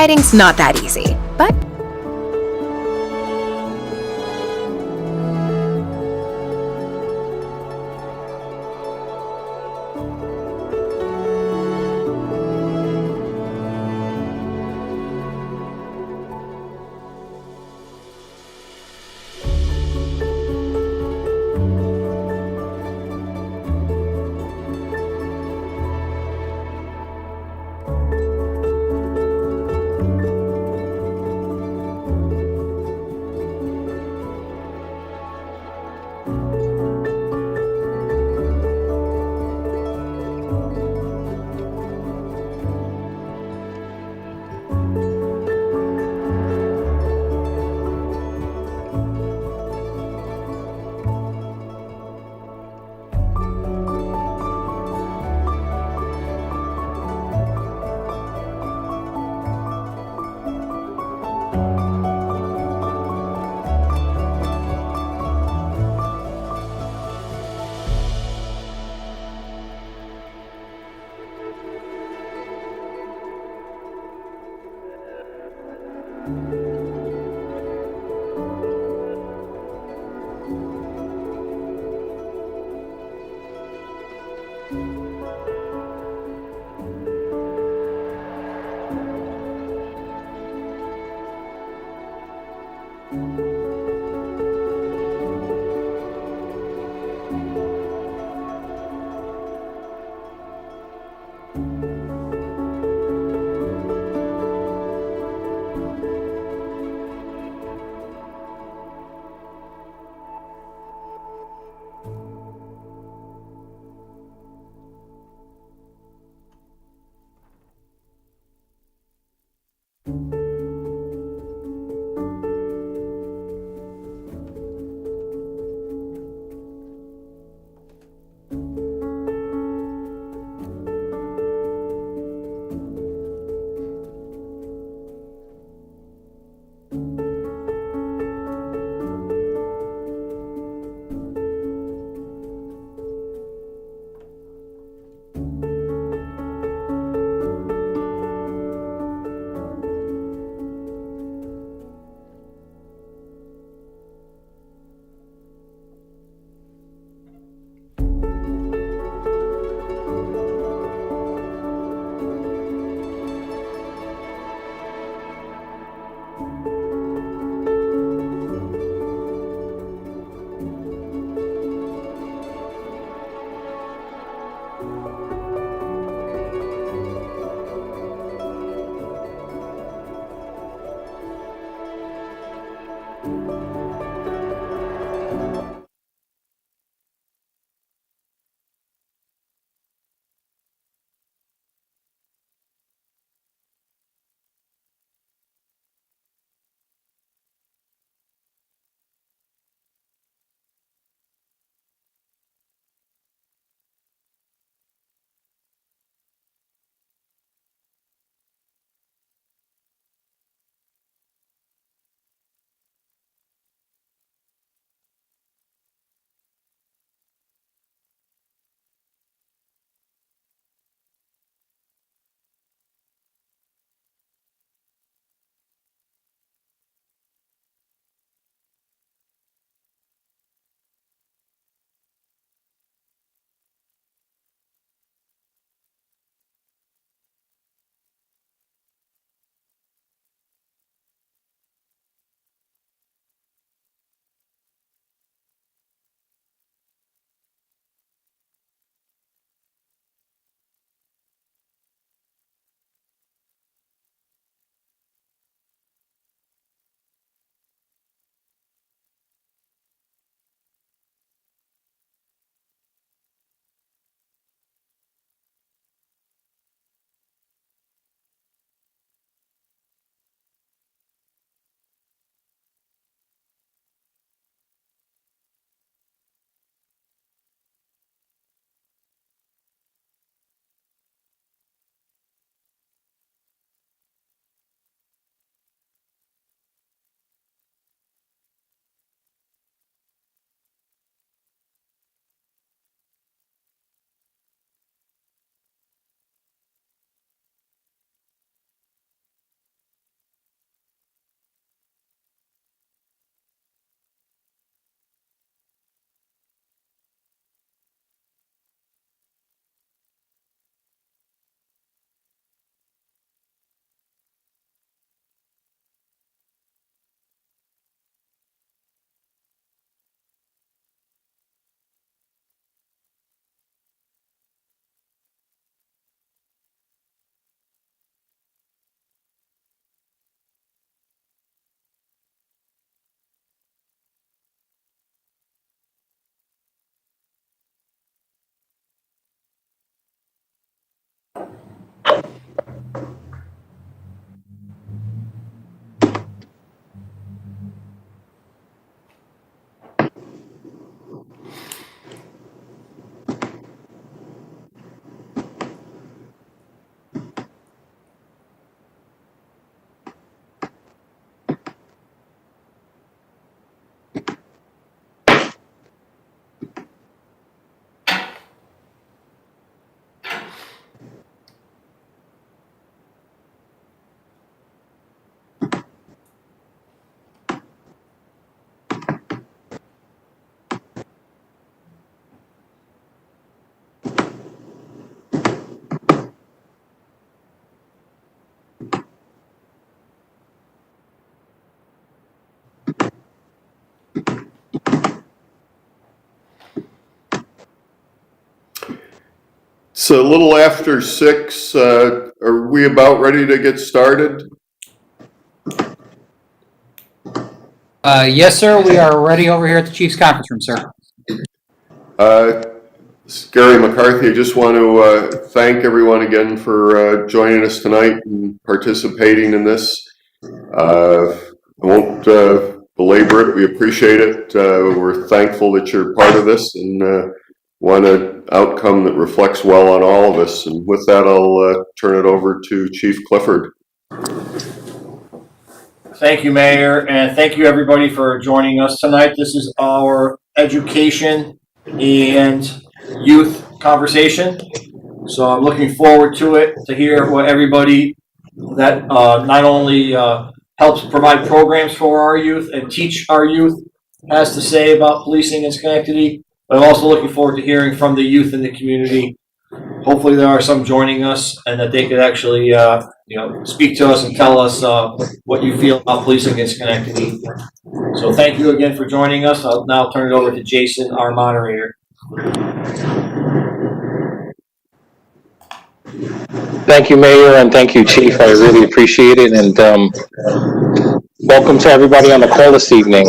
Writing's not that easy, but It's a little after 6. Are we about ready to get started? Yes, sir. We are ready over here at the Chief's conference room, sir. This is Gary McCarthy. I just want to thank everyone again for joining us tonight and participating in this. I won't belabor it. We appreciate it. We're thankful that you're part of this and want an outcome that reflects well on all of us. And with that, I'll turn it over to Chief Clifford. Thank you, Mayor, and thank you, everybody, for joining us tonight. This is our education and youth conversation. So I'm looking forward to it, to hear what everybody that not only helps provide programs for our youth and teach our youth has to say about policing in Schenectady, but I'm also looking forward to hearing from the youth in the community. Hopefully there are some joining us and that they could actually speak to us and tell us what you feel about policing in Schenectady. So thank you again for joining us. I'll now turn it over to Jason, our moderator. Thank you, Mayor, and thank you, Chief. I really appreciate it. And welcome to everybody on the call this evening.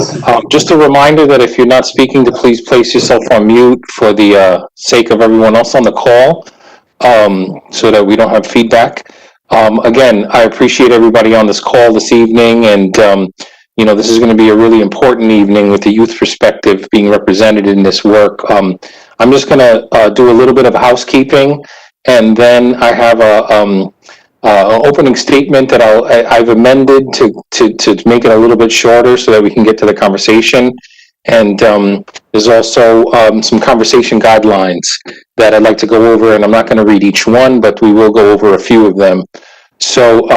Just a reminder that if you're not speaking, to please place yourself on mute for the sake of everyone else on the call, so that we don't have feedback. Again, I appreciate everybody on this call this evening, and this is going to be a really important evening with the youth perspective being represented in this work. I'm just going to do a little bit of housekeeping, and then I have an opening statement that I've amended to make it a little bit shorter so that we can get to the conversation. And there's also some conversation guidelines that I'd like to go over, and I'm not going to read each one, but we will go over a few of them. So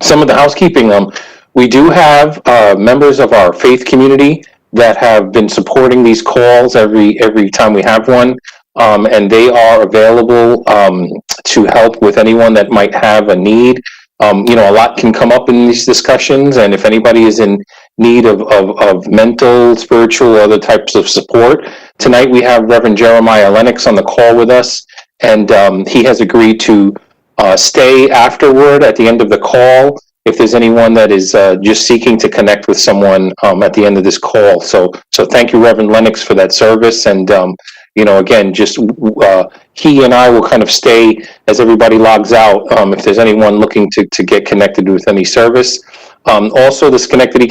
some of the housekeeping, we do have members of our faith community that have been supporting these calls every time we have one, and they are available to help with anyone that might have a need. A lot can come up in these discussions, and if anybody is in need of mental, spiritual, or other types of support, tonight we have Reverend Jeremiah Lennox on the call with us, and he has agreed to stay afterward at the end of the call if there's anyone that is just seeking to connect with someone at the end of this call. So thank you, Reverend Lennox, for that service. And again, just he and I will kind of stay as everybody logs out if there's anyone looking to get connected with any service. Also, the Schenectady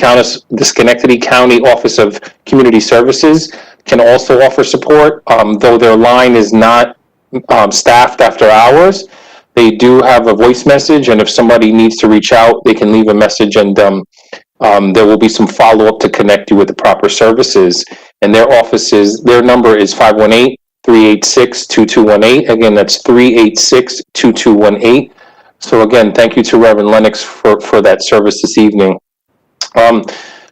County Office of Community Services can also offer support, though their line is not staffed after hours. They do have a voice message, and if somebody needs to reach out, they can leave a message, and there will be some follow-up to connect you with the proper services. And their number is 518-386-2218. Again, that's 386-2218. So again, thank you to Reverend Lennox for that service this evening.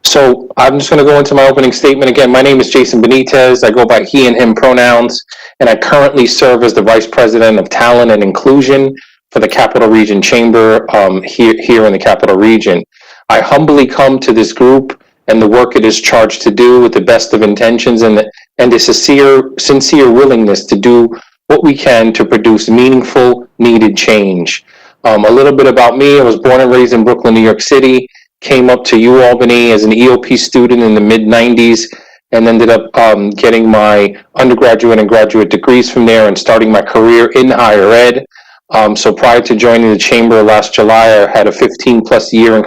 So I'm just going to go into my opening statement. Again, my name is Jason Benitez. I go by he and him pronouns, and I currently serve as the Vice President of Talent and Inclusion for the Capital Region Chamber here in the Capital Region. I humbly come to this group and the work it is charged to do with the best of intentions and a sincere willingness to do what we can to produce meaningful, needed change. A little bit about me: I was born and raised in Brooklyn, New York City. Came up to UAlbany as an EOP student in the mid-90s and ended up getting my undergraduate and graduate degrees from there and starting my career in higher ed. So prior to joining the Chamber last July, I had a 15-plus year in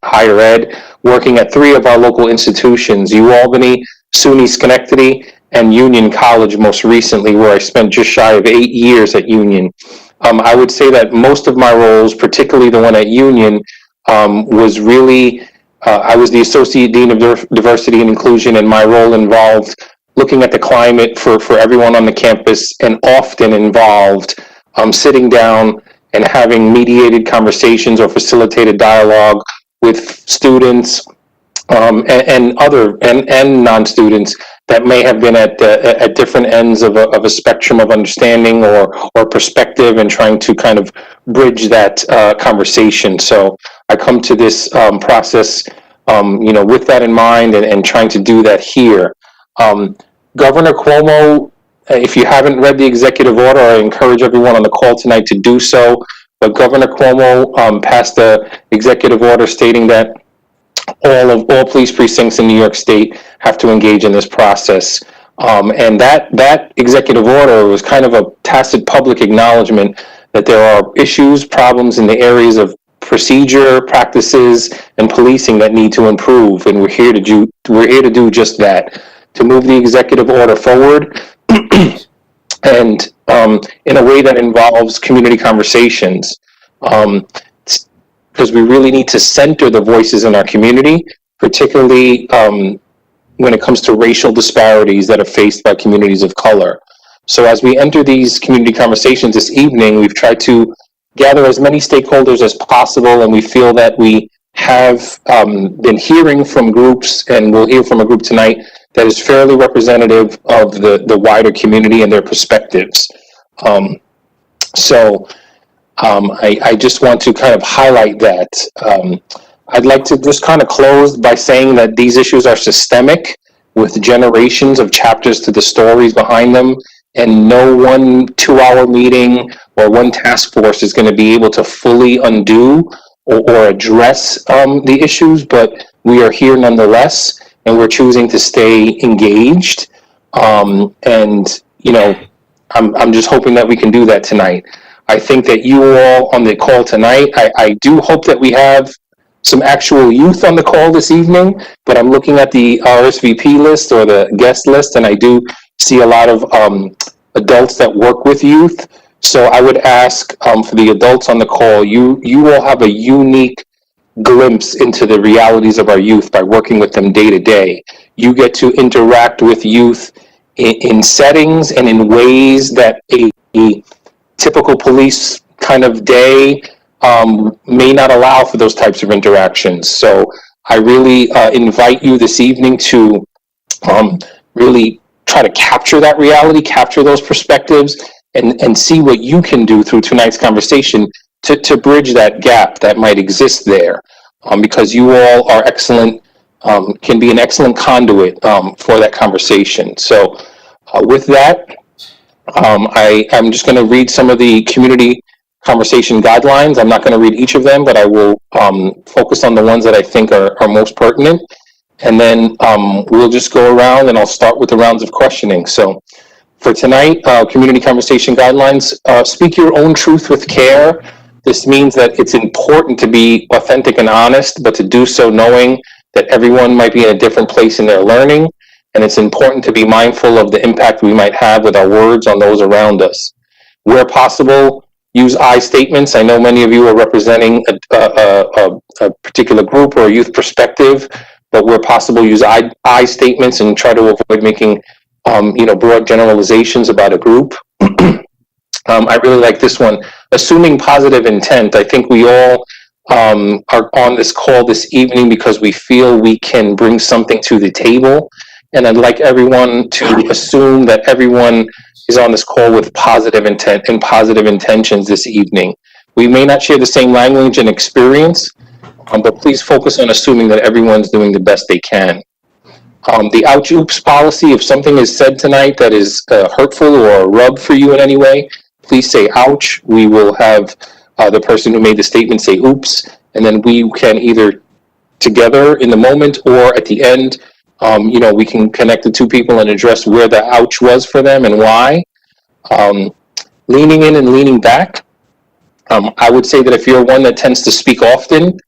higher ed, working at 3 of our local institutions: UAlbany, SUNY Schenectady, and Union College most recently, where I spent just shy of 8 years at Union. I would say that most of my roles, particularly the one at Union, was really, I was the Associate Dean of Diversity and Inclusion, and my role involved looking at the climate for everyone on the campus, and often involved sitting down and having mediated conversations or facilitated dialogue with students and non-students that may have been at different ends of a spectrum of understanding or perspective, and trying to kind of bridge that conversation. So I come to this process, with that in mind, and trying to do that here. Governor Cuomo if you haven't read the executive order, I encourage everyone on the call tonight to do so. But Governor Cuomo passed the executive order stating that all police precincts in New York State have to engage in this process. And that executive order was kind of a tacit public acknowledgement that there are issues, problems in the areas of procedure, practices, and policing that need to improve. And we're here to do just that, to move the executive order forward and in a way that involves community conversations. Because we really need to center the voices in our community, particularly when it comes to racial disparities that are faced by communities of color. So as we enter these community conversations this evening, we've tried to gather as many stakeholders as possible, and we feel that we have been hearing from groups, and we'll hear from a group tonight that is fairly representative of the wider community and their perspectives. I just want to kind of highlight that. I'd like to just kind of close by saying that these issues are systemic, with generations of chapters to the stories behind them, and no one 2-hour meeting or one task force is going to be able to fully undo or address the issues, but we are here nonetheless, and we're choosing to stay engaged. And, you know, I'm just hoping that we can do that tonight. I think that you all on the call tonight, I do hope that we have some actual youth on the call this evening, but I'm looking at the RSVP list or the guest list, and I do see a lot of adults that work with youth. So I would ask for the adults on the call, you all have a unique glimpse into the realities of our youth by working with them day to day. You get to interact with youth in settings and in ways that a typical police kind of day may not allow for those types of interactions. So I really invite you this evening to really try to capture that reality, capture those perspectives, and see what you can do through tonight's conversation to bridge that gap that might exist there, because you all are excellent, can be an excellent conduit for that conversation. So with that, I'm just going to read some of the community conversation guidelines. I'm not going to read each of them, but I will focus on the ones that I think are most pertinent. And then we'll just go around, and I'll start with the rounds of questioning. So for tonight, community conversation guidelines, speak your own truth with care. This means that it's important to be authentic and honest, but to do so knowing that everyone might be in a different place in their learning. And it's important to be mindful of the impact we might have with our words on those around us. Where possible, use I statements. I know many of you are representing a particular group or a youth perspective, but where possible, use I statements and try to avoid making broad generalizations about a group. I really like this one, assuming positive intent. I think we all are on this call this evening because we feel we can bring something to the table. And I'd like everyone to assume that everyone is on this call with positive intent and positive intentions this evening. We may not share the same language and experience, but please focus on assuming that everyone's doing the best they can. The ouch oops policy, if something is said tonight that is hurtful or a rub for you in any way, please say ouch. We will have the person who made the statement say oops, and then we can either together in the moment or at the end, we can connect the two people and address where the ouch was for them and why. Leaning in and leaning back. I would say that if you're one that tends to speak often,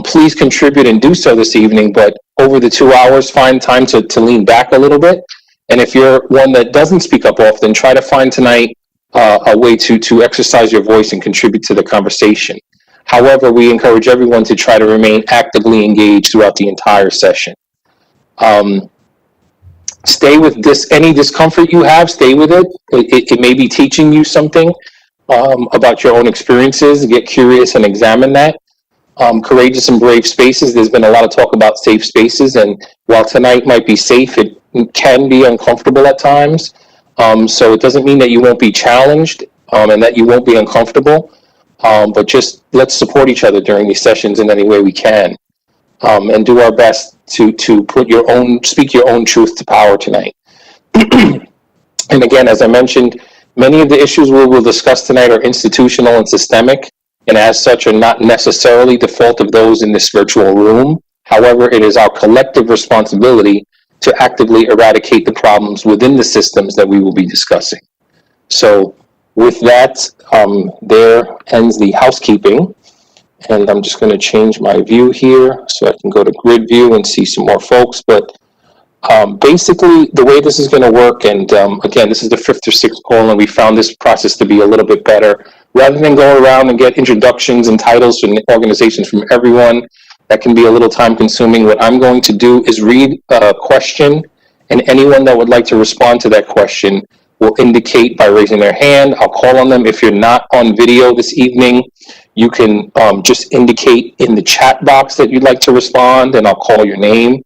please contribute and do so this evening, but over the 2 hours, find time to lean back a little bit. And if you're one that doesn't speak up often, try to find tonight a way to exercise your voice and contribute to the conversation. However, we encourage everyone to try to remain actively engaged throughout the entire session. Stay with any discomfort you have, stay with it. It may be teaching you something about your own experiences. Get curious and examine that. Courageous and brave spaces. There's been a lot of talk about safe spaces, and while tonight might be safe, it can be uncomfortable at times. So it doesn't mean that you won't be challenged and that you won't be uncomfortable, but just let's support each other during these sessions in any way we can, and do our best to speak your own truth to power tonight. And again, as I mentioned, many of the issues we will discuss tonight are institutional and systemic, and as such are not necessarily the fault of those in this virtual room. However, it is our collective responsibility to actively eradicate the problems within the systems that we will be discussing. So with that, there ends the housekeeping. And I'm just going to change my view here so I can go to grid view and see some more folks. But basically, the way this is going to work, and again, this is the 5th or 6th call, and we found this process to be a little bit better. Rather than go around and get introductions and titles from organizations from everyone, that can be a little time consuming. What I'm going to do is read a question, and anyone that would like to respond to that question will indicate by raising their hand. I'll call on them. If you're not on video this evening, you can just indicate in the chat box that you'd like to respond, and I'll call your name.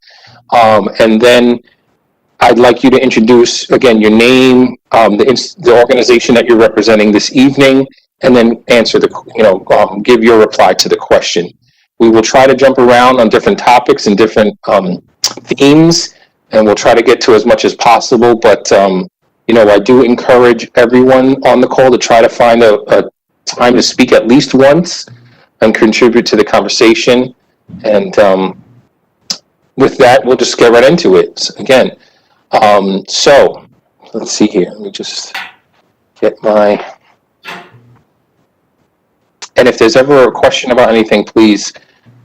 And then I'd like you to introduce, again, your name, the organization that you're representing this evening, and then answer give your reply to the question. We will try to jump around on different topics and different themes, and we'll try to get to as much as possible. But, I do encourage everyone on the call to try to find a time to speak at least once and contribute to the conversation. And with that, we'll just get right into it. Again, so let's see here. Let me just get my... And if there's ever a question about anything, please,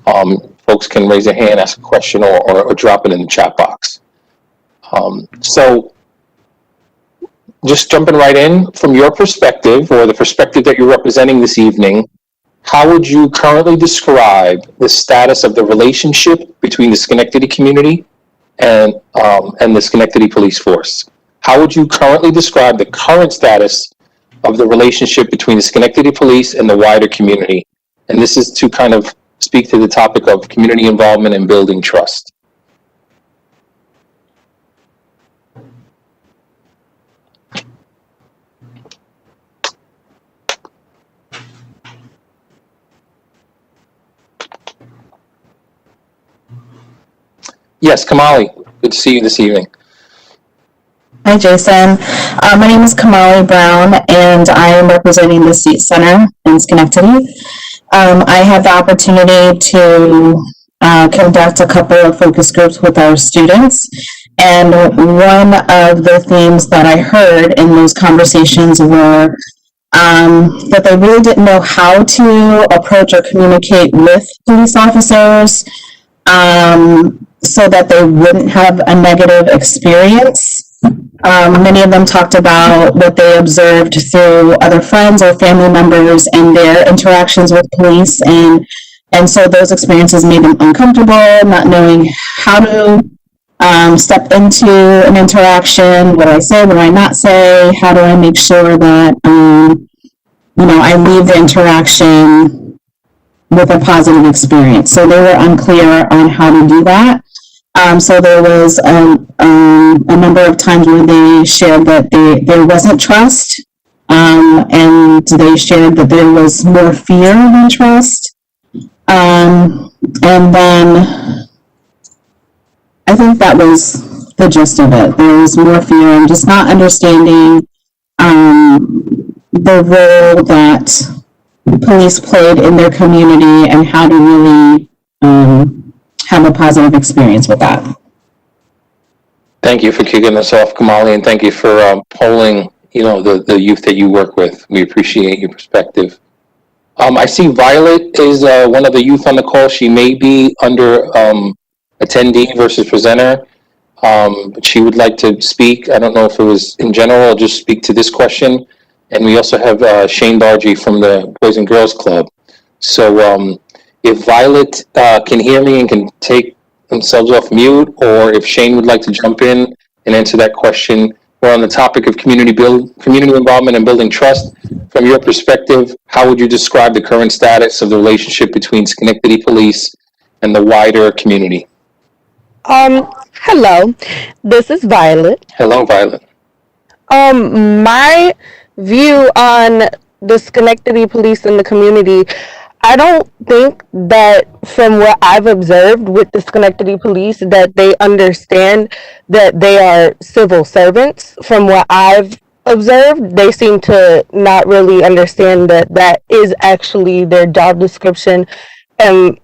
folks can raise their hand, ask a question, or drop it in the chat box. So just jumping right in, from your perspective, or the perspective that you're representing this evening, how would you currently describe the status of the relationship between the Schenectady community and the Schenectady Police Force? How would you currently describe the current status of the relationship between the Schenectady Police and the wider community? And this is to kind of speak to the topic of community involvement and building trust. Yes, Kamali, good to see you this evening. Hi, Jason. My name is Kamali Brown, and I am representing the Seat Center in Schenectady. I had the opportunity to conduct a couple of focus groups with our students, and one of the themes that I heard in those conversations were that they really didn't know how to approach or communicate with police officers so that they wouldn't have a negative experience. Many of them talked about what they observed through other friends or family members and their interactions with police, and so those experiences made them uncomfortable, not knowing how to step into an interaction. What do I say? What do I not say? How do I make sure that I leave the interaction with a positive experience? So they were unclear on how to do that. So there was a number of times where they shared that there wasn't trust, and they shared that there was more fear than trust. And then I think that was the gist of it. There was more fear and just not understanding the role that police played in their community and how to really have a positive experience with that. Thank you for kicking us off, Kamali, and thank you for polling, the youth that you work with. We appreciate your perspective. I see Violet is one of the youth on the call. She may be under attendee versus presenter, but she would like to speak. I don't know if it was in general or just speak to this question. And we also have Shane Bargy from the Boys and Girls Club. So if Violet can hear me and can take themselves off mute, or if Shane would like to jump in and answer that question. We're on the topic of community involvement and building trust. From your perspective, how would you describe the current status of the relationship between Schenectady Police and the wider community? Hello, this is Violet. Hello, Violet. My view on the Schenectady Police and the community, I don't think that from what I've observed with the Schenectady police that they understand that they are civil servants. From what I've observed, they seem to not really understand that that is actually their job description and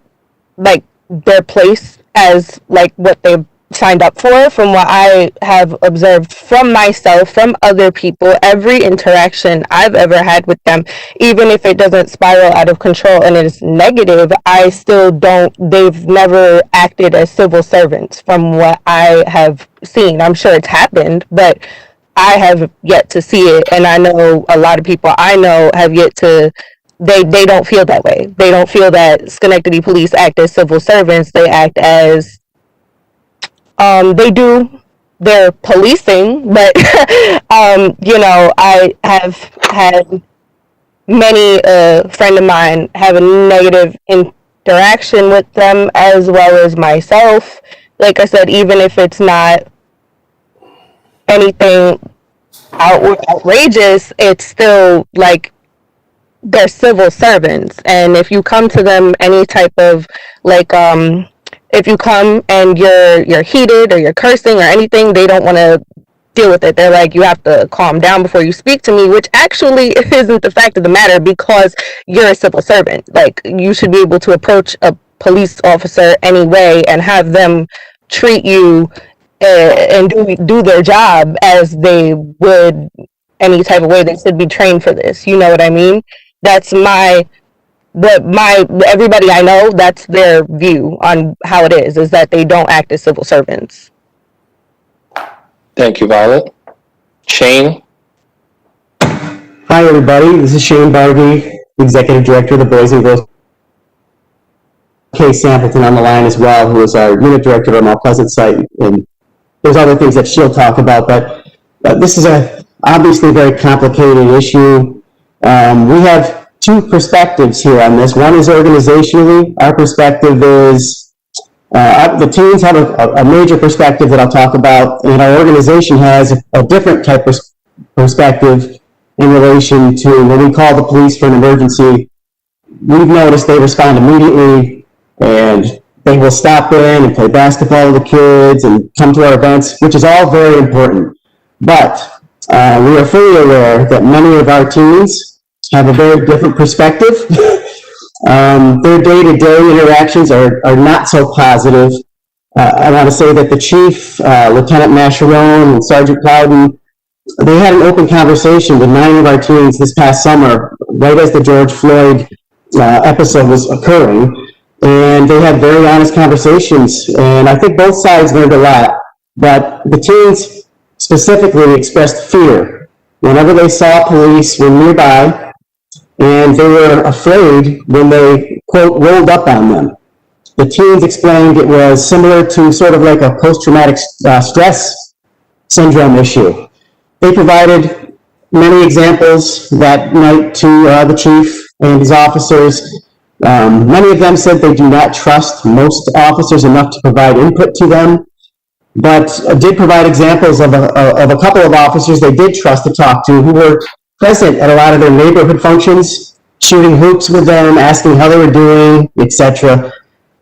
like their place as like what they've signed up for. From what I have observed from myself, from other people, every interaction I've ever had with them, even if it doesn't spiral out of control and it is negative, I still don't, they've never acted as civil servants from what I have seen. I'm sure it's happened, but I have yet to see it, and I know a lot of people I know have yet to. They don't feel that way. They don't feel that Schenectady police act as civil servants. They act as they do their policing, but I have had many friend of mine have a negative interaction with them as well as myself. Like I said, even if it's not anything outrageous, it's still like they're civil servants, and if you come to them any type of like if you come and you're heated or you're cursing or anything, they don't want to deal with it. They're like, you have to calm down before you speak to me, which actually isn't the fact of the matter, because you're a civil servant. Like, you should be able to approach a police officer anyway and have them treat you and do their job as they would any type of way. They should be trained for this. You know what I mean? That's everybody I know, that's their view on how it is that they don't act as civil servants. Thank you, Violet. Shane? Hi, everybody. This is Shane Bargy, Executive Director of the Boys and Girls. Kay Sampleton on the line as well, who is our Unit Director of our Mount Pleasant site. And there's other things that she'll talk about, but this is obviously a very complicated issue. We have two perspectives here on this. One is organizationally. Our perspective is, the teams have a major perspective that I'll talk about, and our organization has a different type of perspective in relation to when we call the police for an emergency. We've noticed they respond immediately, and they will stop in and play basketball with the kids and come to our events, which is all very important. But we are fully aware that many of our teams have a very different perspective. Their day-to-day interactions are not so positive. I want to say that the chief, Lieutenant Mascherone and Sergeant Clouden, they had an open conversation with 9 of our teams this past summer, right as the George Floyd episode was occurring, and they had very honest conversations, and I think both sides learned a lot, but the teens specifically expressed fear whenever they saw police were nearby, and they were afraid when they, quote, rolled up on them. The teens explained it was similar to sort of like a post-traumatic stress syndrome issue. They provided many examples that night to the chief and his officers. Many of them said they do not trust most officers enough to provide input to them, but did provide examples of a couple of officers they did trust to talk to, who were present at a lot of their neighborhood functions, shooting hoops with them, asking how they were doing, etc.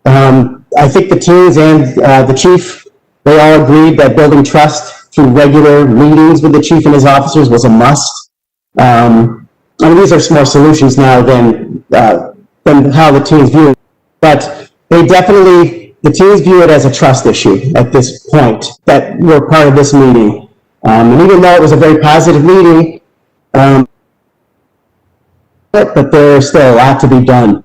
I think the teams and the chief, they all agreed that building trust through regular meetings with the chief and his officers was a must. These are more solutions now than how the teams view it, but they definitely, the teams view it as a trust issue at this point, that we're part of this meeting. And even though it was a very positive meeting, but there's still a lot to be done.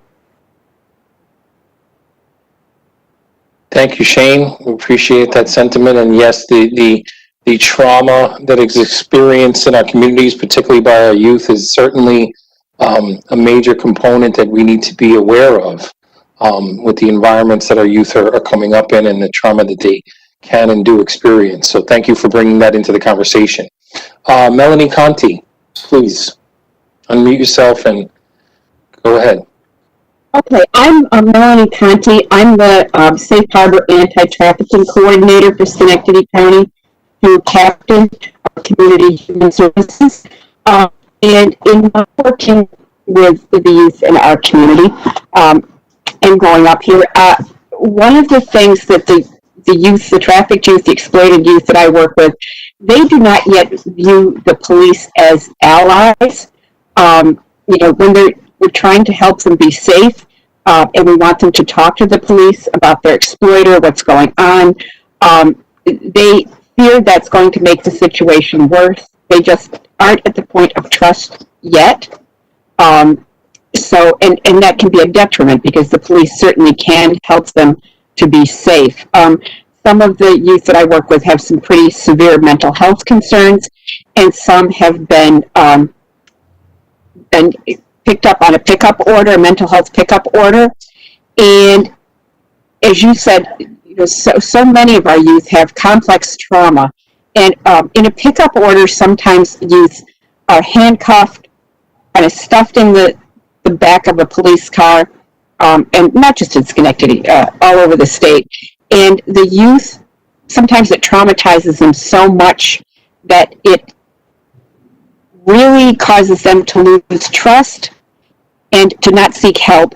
Thank you, Shane. We appreciate that sentiment. And yes, the trauma that is experienced in our communities, particularly by our youth, is certainly a major component that we need to be aware of with the environments that our youth are coming up in and the trauma that they can and do experience. So thank you for bringing that into the conversation. Melanie Conti, please unmute yourself and go ahead. Okay, I'm Melanie Conti. I'm the Safe Harbor Anti-Trafficking Coordinator for Schenectady County through Captain of Community Human Services. And in working with the youth in our community and growing up here. One of the things that the youth, the trafficked youth, the exploited youth that I work with, they do not yet view the police as allies. When we're trying to help them be safe, and we want them to talk to the police about their exploiter, what's going on, they fear that's going to make the situation worse. They just aren't at the point of trust yet. And that can be a detriment because the police certainly can help them to be safe. Some of the youth that I work with have some pretty severe mental health concerns, and some have been picked up on a pickup order, a mental health pickup order. And as you said, so many of our youth have complex trauma. And in a pickup order, sometimes youth are handcuffed, kind of stuffed in the back of a police car, and not just in Schenectady, all over the state. And the youth, sometimes it traumatizes them so much that it really causes them to lose trust and to not seek help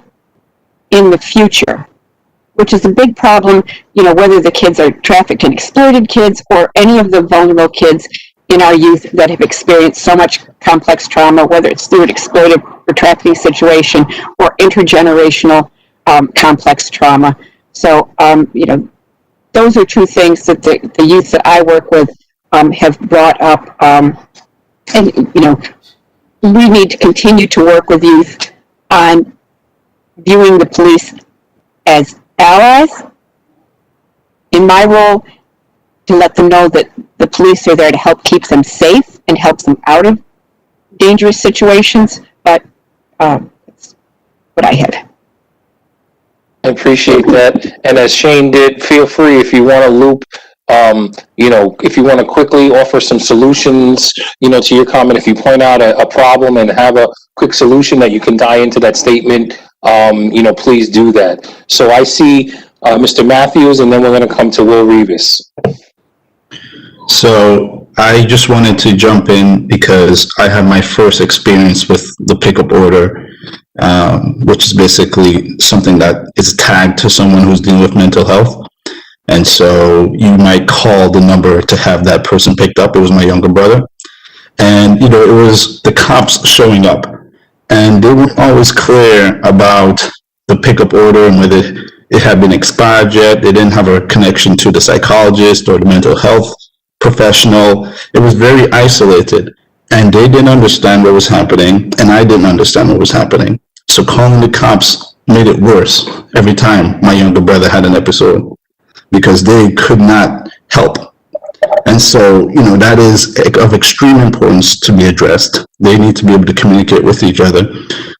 in the future, which is a big problem, whether the kids are trafficked and exploited kids or any of the vulnerable kids in our youth that have experienced so much complex trauma, whether it's through an exploitive or trafficking situation or intergenerational complex trauma. So, those are true things that the youth that I work with have brought up. And, we need to continue to work with youth on viewing the police as allies. In my role, to let them know that the police are there to help keep them safe and help them out of dangerous situations. But that's what I had. I appreciate that. And as Shane did, feel free if you want to loop, if you want to quickly offer some solutions, to your comment, if you point out a problem and have a quick solution that you can tie into that statement, please do that. So I see Mr. Matthews, and then we're going to come to Will Revis. So I just wanted to jump in because I had my first experience with the pickup order, which is basically something that is tagged to someone who's dealing with mental health. And so you might call the number to have that person picked up. It was my younger brother. And, it was the cops showing up. And they weren't always clear about the pickup order and whether it had been expired yet. They didn't have a connection to the psychologist or the mental health professional. It was very isolated. And they didn't understand what was happening, and I didn't understand what was happening. So calling the cops made it worse every time my younger brother had an episode, because they could not help. And so, that is of extreme importance to be addressed. They need to be able to communicate with each other.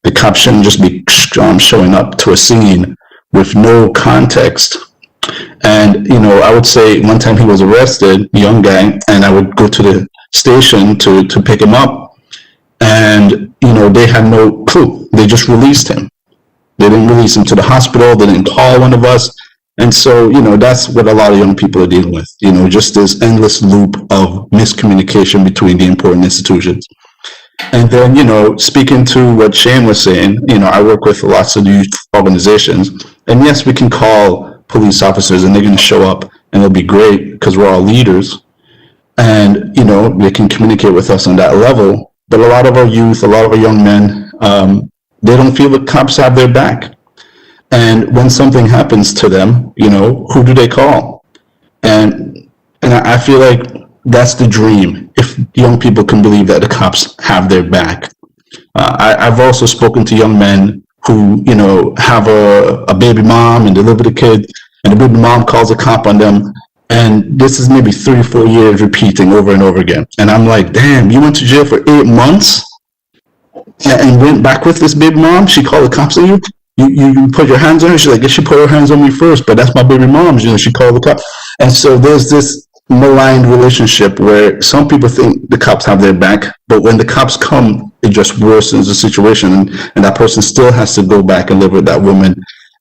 The cops shouldn't just be showing up to a scene with no context. And, I would say one time he was arrested, a young guy, and I would go to the station to pick him up. And, they had no clue. They just released him. They didn't release him to the hospital. They didn't call one of us. And so, that's what a lot of young people are dealing with, just this endless loop of miscommunication between the important institutions. And then, speaking to what Shane was saying, I work with lots of youth organizations. And yes, we can call police officers and they're going to show up and it'll be great because we're all leaders. And, they can communicate with us on that level. But a lot of our youth, a lot of our young men, they don't feel the cops have their back. And when something happens to them, who do they call? And I feel like that's the dream, if young people can believe that the cops have their back. I've also spoken to young men who, have a baby mom and deliver the kid, and the baby mom calls a cop on them. And this is maybe 3 or 4 years repeating over and over again. And I'm like, damn, you went to jail for 8 months and went back with this baby mom? She called the cops on you? You put your hands on her? She's like, she put her hands on me first, but that's my baby mom. She called the cops. And so there's this maligned relationship where some people think the cops have their back, but when the cops come, it just worsens the situation. And that person still has to go back and live with that woman.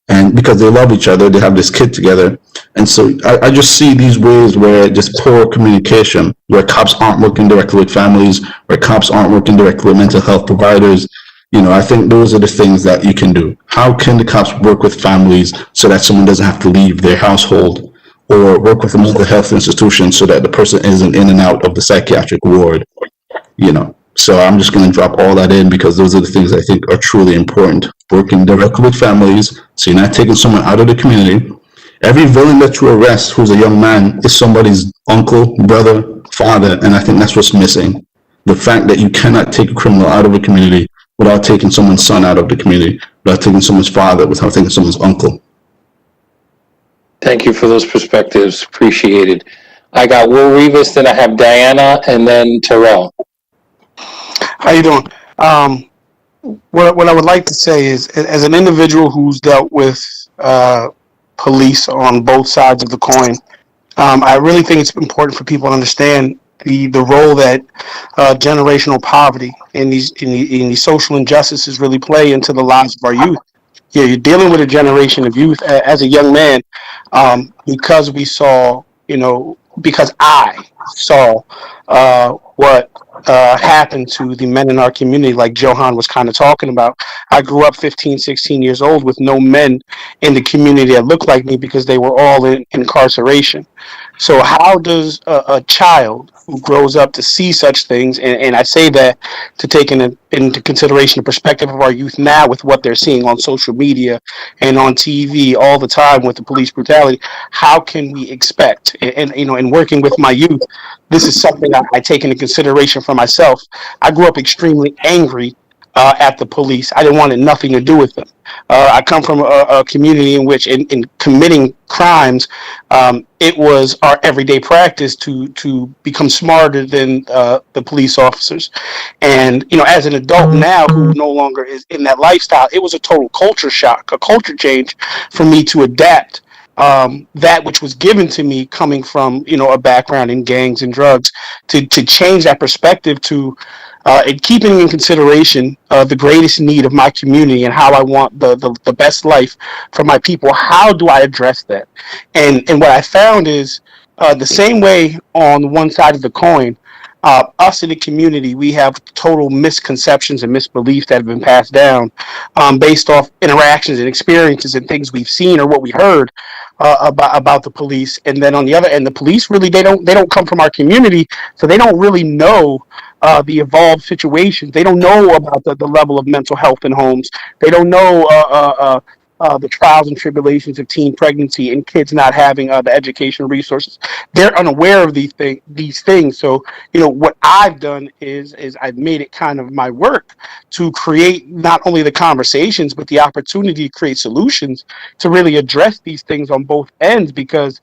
And because they love each other, they have this kid together. And so I just see these ways where just poor communication, where cops aren't working directly with families, where cops aren't working directly with mental health providers. I think those are the things that you can do. How can the cops work with families so that someone doesn't have to leave their household, or work with a mental health institution so that the person isn't in and out of the psychiatric ward? So I'm just going to drop all that in because those are the things I think are truly important. Working directly with families, so you're not taking someone out of the community. Every villain that you arrest who's a young man is somebody's uncle, brother, father, and I think that's what's missing. The fact that you cannot take a criminal out of the community without taking someone's son out of the community, without taking someone's father, without taking someone's uncle. Thank you for those perspectives. Appreciated. I got Will Rivas, then I have Diana, and then Terrell. How you doing? What I would like to say is, as an individual who's dealt with police on both sides of the coin, I really think it's important for people to understand the role that generational poverty and these social injustices really play into the lives of our youth. Yeah, you're dealing with a generation of youth as a young man, because I saw what happened to the men in our community, like Johan was kind of talking about. I grew up 15, 16 years old with no men in the community that looked like me because they were all in incarceration. So how does a child who grows up to see such things, and I say that to take into consideration the perspective of our youth now with what they're seeing on social media and on TV all the time with the police brutality, how can we expect, and in working with my youth, this is something I take into consideration for myself. I grew up extremely angry at the police. I didn't want nothing to do with them. I come from a community in which, in committing crimes, it was our everyday practice to become smarter than the police officers. And as an adult now who no longer is in that lifestyle, it was a total culture shock, a culture change for me to adapt that which was given to me coming from a background in gangs and drugs, to change that perspective to and keeping in consideration the greatest need of my community and how I want the best life for my people. How do I address that? And what I found is the same way on one side of the coin, us in the community, we have total misconceptions and misbeliefs that have been passed down based off interactions and experiences and things we've seen or what we heard about the police. And then on the other end, the police really they don't come from our community, so they don't really know the evolved situations. They don't know about the level of mental health in homes. They don't know the trials and tribulations of teen pregnancy and kids not having the educational resources. They're unaware of these things. So, what I've done is I've made it kind of my work to create not only the conversations, but the opportunity to create solutions to really address these things on both ends, because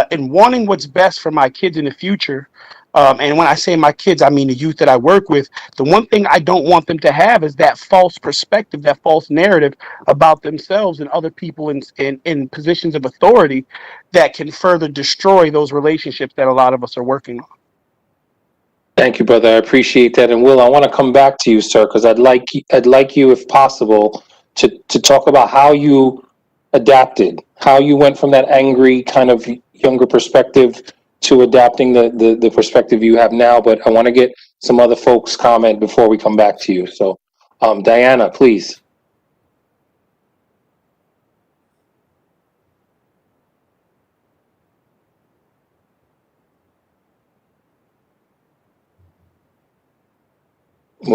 in wanting what's best for my kids in the future, and when I say my kids, I mean the youth that I work with, the one thing I don't want them to have is that false perspective, that false narrative about themselves and other people in positions of authority that can further destroy those relationships that a lot of us are working on. Thank you, brother. I appreciate that. And Will, I want to come back to you, sir, because I'd like you, if possible, to talk about how you adapted, how you went from that angry kind of younger perspective to adapting the perspective you have now. But I want to get some other folks' comment before we come back to you. So, Diana, please.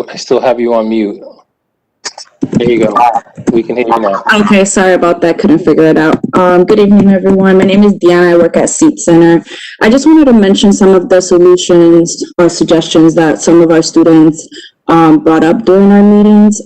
I still have you on mute. There you go. We can hear you now. Okay, sorry about that. Couldn't figure it out. Good evening, everyone. My name is Deanna. I work at Seat Center. I just wanted to mention some of the solutions or suggestions that some of our students brought up during our meetings.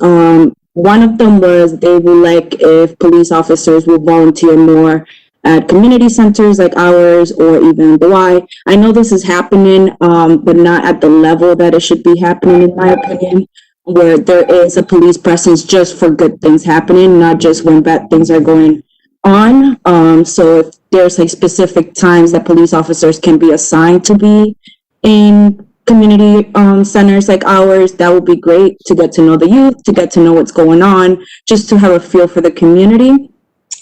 One of them was they would like if police officers would volunteer more at community centers like ours or even the Y. I know this is happening, but not at the level that it should be happening, in my opinion, where there is a police presence just for good things happening, not just when bad things are going on. So if there's like specific times that police officers can be assigned to be in community centers like ours, that would be great to get to know the youth, to get to know what's going on, just to have a feel for the community.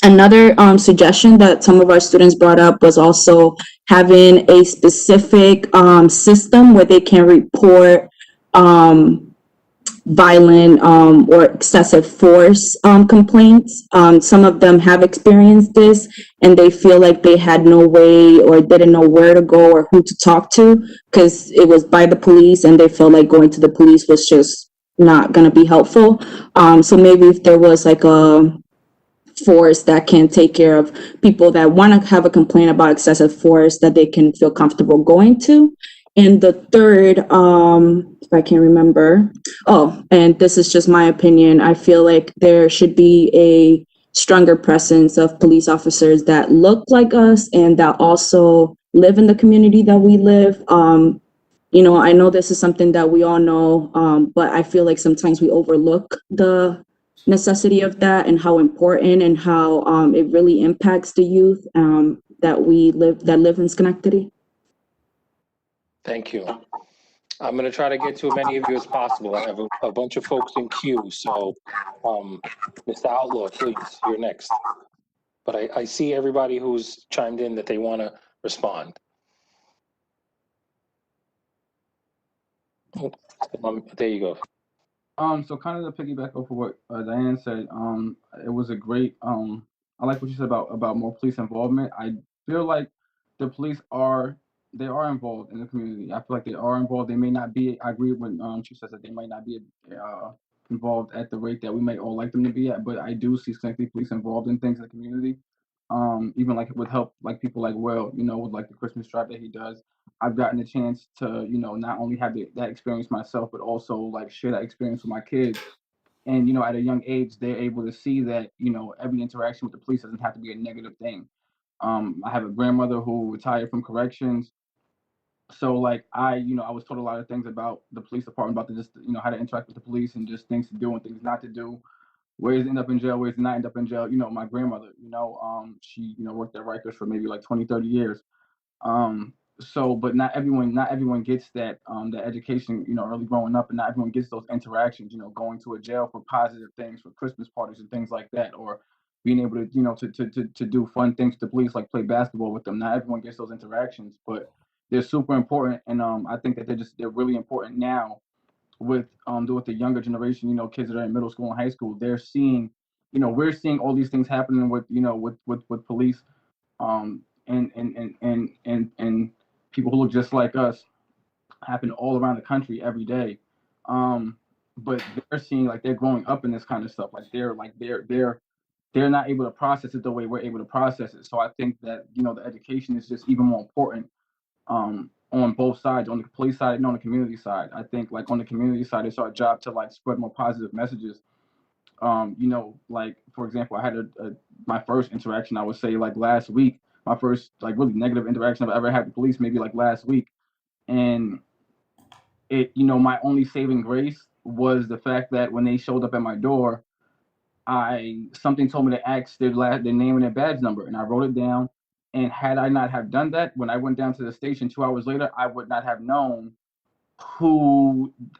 Another suggestion that some of our students brought up was also having a specific system where they can report violent or excessive force complaints. Some of them have experienced this and they feel like they had no way or didn't know where to go or who to talk to because it was by the police and they feel like going to the police was just not going to be helpful. So maybe if there was like a force that can take care of people that want to have a complaint about excessive force that they can feel comfortable going to. And the third, if I can remember, and this is just my opinion, I feel like there should be a stronger presence of police officers that look like us and that also live in the community that we live. I know this is something that we all know, but I feel like sometimes we overlook the necessity of that and how important and how it really impacts the youth that live in Schenectady. Thank you. I'm going to try to get to as many of you as possible. I have a bunch of folks in queue, so Mr. Outlaw, please, you're next. But I see everybody who's chimed in that they want to respond. There you go. So kind of to piggyback off of what Diane said, it was a great, I like what you said about more police involvement. I feel like the police are involved in the community. I feel like they are involved. They may not be, I agree when she says that they might not be involved at the rate that we may all like them to be at, but I do see Schenectady police involved in things in the community. Even like with help, like people like Will, with like the Christmas drive that he does. I've gotten a chance to, not only have that experience myself, but also like share that experience with my kids. And, at a young age, they're able to see that, every interaction with the police doesn't have to be a negative thing. I have a grandmother who retired from corrections. So like I was told a lot of things about the police department, about just, how to interact with the police and just things to do and things not to do. Ways to end up in jail, ways to not end up in jail. My grandmother, she, worked at Rikers for maybe like 20, 30 years. But not everyone gets that that education, early growing up, and not everyone gets those interactions, going to a jail for positive things, for Christmas parties and things like that, or being able to, to do fun things with the police, like play basketball with them. Not everyone gets those interactions, but they're super important. And I think that they're really important now with the younger generation, kids that are in middle school and high school. They're seeing, we're seeing all these things happening with, with police, and people who look just like us happen all around the country every day. But they're seeing, like, they're growing up in this kind of stuff. They're not able to process it the way we're able to process it. So I think that, the education is just even more important on both sides, on the police side and on the community side. I think, like, on the community side, it's our job to, like, spread more positive messages. Like, for example, I had my first interaction, I would say, like, last week, my first, like, really negative interaction I've ever had with police, maybe like last week. And it, my only saving grace was the fact that when they showed up at my door, something told me to ask their name and their badge number, and I wrote it down. And had I not have done that, when I went down to the station 2 hours later, I would not have known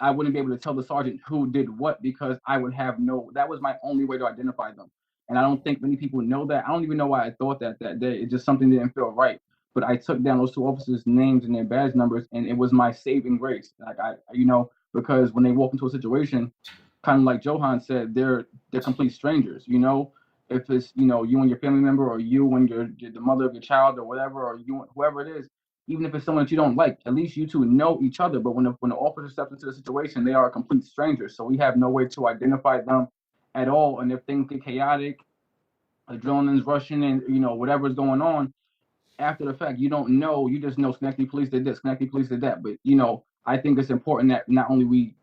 I wouldn't be able to tell the sergeant who did what, because that was my only way to identify them. And I don't think many people know that. I don't even know why I thought that day. It's just something didn't feel right. But I took down those two officers' names and their badge numbers, and it was my saving grace. Like because when they walk into a situation, kind of like Johan said, they're complete strangers. If it's you and your family member, or you and the mother of your child, or whatever, or you whoever it is. Even if it's someone that you don't like, at least you two know each other. But when the officer steps into the situation, they are a complete stranger. So we have no way to identify them at all. And if things get chaotic, adrenaline's rushing, and whatever's going on, after the fact, you don't know. You just know Schenectady police did this, Schenectady police did that. But I think it's important that not only we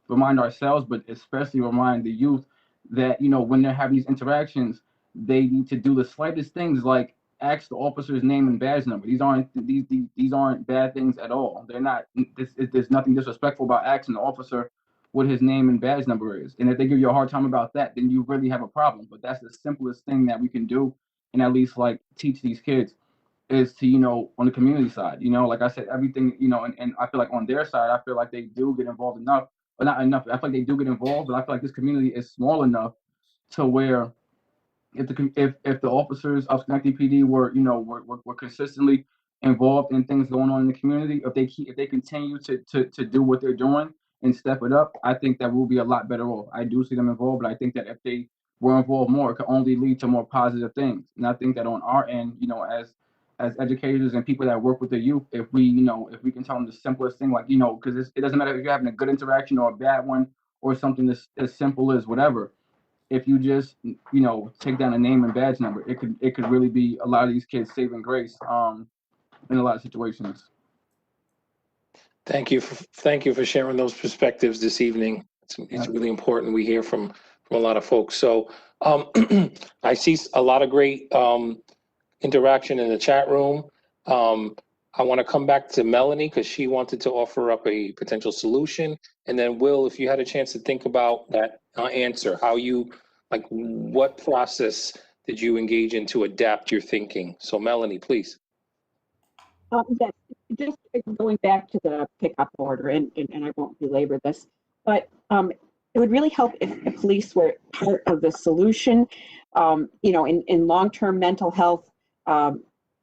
remind ourselves, but especially remind the youth that when they're having these interactions, they need to do the slightest things, like ask the officer's name and badge number. These aren't bad things at all. They're not. There's nothing disrespectful about asking the officer what his name and badge number is. And if they give you a hard time about that, then you really have a problem. But that's the simplest thing that we can do, and at least like teach these kids is to on the community side. Like I said, everything. And I feel like on their side, I feel like they do get involved enough, but not enough. I feel like they do get involved, but I feel like this community is small enough to where if the officers of Schenectady PD were consistently involved in things going on in the community, if they continue to do what they're doing and step it up, I think that we'll be a lot better off. I do see them involved, but I think that if they were involved more, it could only lead to more positive things. And I think that on our end, as educators and people that work with the youth, if we can tell them the simplest thing, like, because it doesn't matter if you're having a good interaction or a bad one or something as simple as whatever. If you just, take down a name and badge number, it could really be a lot of these kids saving grace in a lot of situations. Thank you for sharing those perspectives this evening. It's really important we hear from a lot of folks. So I see a lot of great interaction in the chat room. I want to come back to Melanie because she wanted to offer up a potential solution. And then Will, if you had a chance to think about that answer, what process did you engage in to adapt your thinking? So Melanie, please. Yes, just going back to the pickup order, and I won't belabor this, but it would really help if the police were part of the solution, in long-term mental health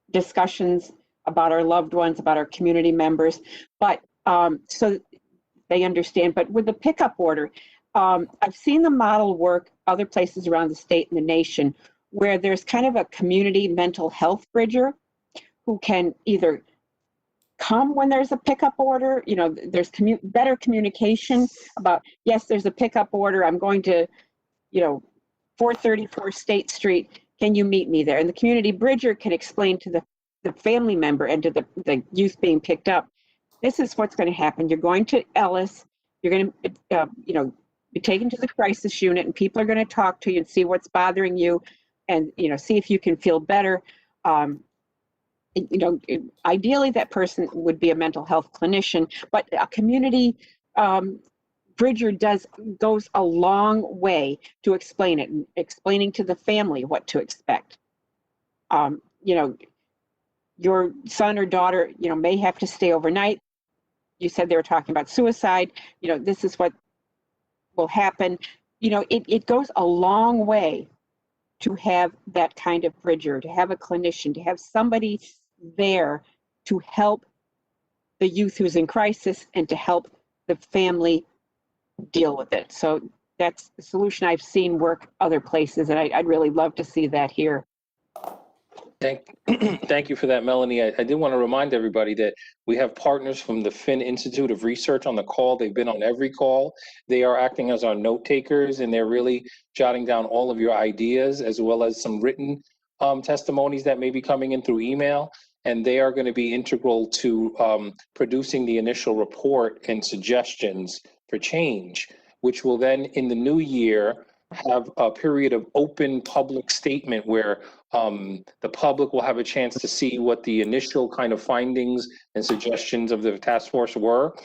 discussions about our loved ones, about our community members, but so they understand. But with the pickup order, I've seen the model work other places around the state and the nation where there's kind of a community mental health bridger who can either come when there's a pickup order, there's better communication about, yes, there's a pickup order, I'm going to, 434 State Street, can you meet me there? And the community bridger can explain to the family member and to the youth being picked up, this is what's going to happen. You're going to Ellis, you're going to, be taken to the crisis unit, and people are going to talk to you and see what's bothering you and, see if you can feel better. Ideally that person would be a mental health clinician, but a community bridger goes a long way to explain it, and explaining to the family what to expect. Your son or daughter, may have to stay overnight. You said they were talking about suicide. This is what will happen. It goes a long way to have that kind of bridger, to have a clinician, to have somebody there to help the youth who's in crisis and to help the family deal with it. So that's the solution I've seen work other places, and I'd really love to see that here. Thank you for that, Melanie. I did want to remind everybody that we have partners from the Finn Institute of Research on the call. They've been on every call. They are acting as our note takers, and they're really jotting down all of your ideas as well as some written testimonies that may be coming in through email. And they are going to be integral to producing the initial report and suggestions for change, which will then in the new year have a period of open public statement where the public will have a chance to see what the initial kind of findings and suggestions of the task force were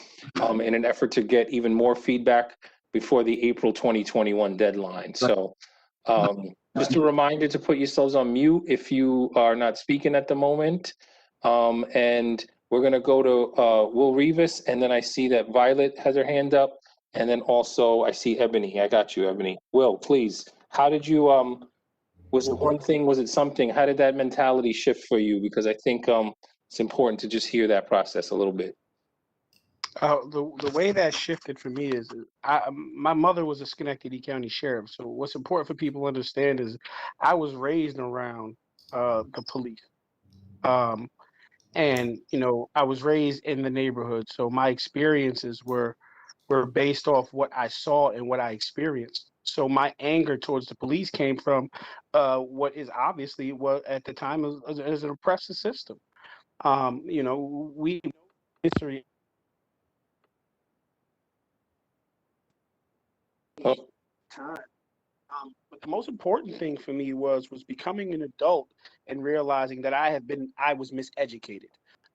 in an effort to get even more feedback before the April 2021 deadline. So just a reminder to put yourselves on mute if you are not speaking at the moment. And we're going to go to Will Rivas, and then I see that Violet has her hand up. And then also I see Ebony. I got you, Ebony. Will, please. How did you, was it one thing? Was it something? How did that mentality shift for you? Because I think it's important to just hear that process a little bit. The way that shifted for me is my mother was a Schenectady County sheriff. So what's important for people to understand is I was raised around the police. And, I was raised in the neighborhood. So my experiences were based off what I saw and what I experienced. So my anger towards the police came from what is obviously what at the time as an oppressive system. We history. Time. But the most important thing for me was becoming an adult and realizing that I was miseducated.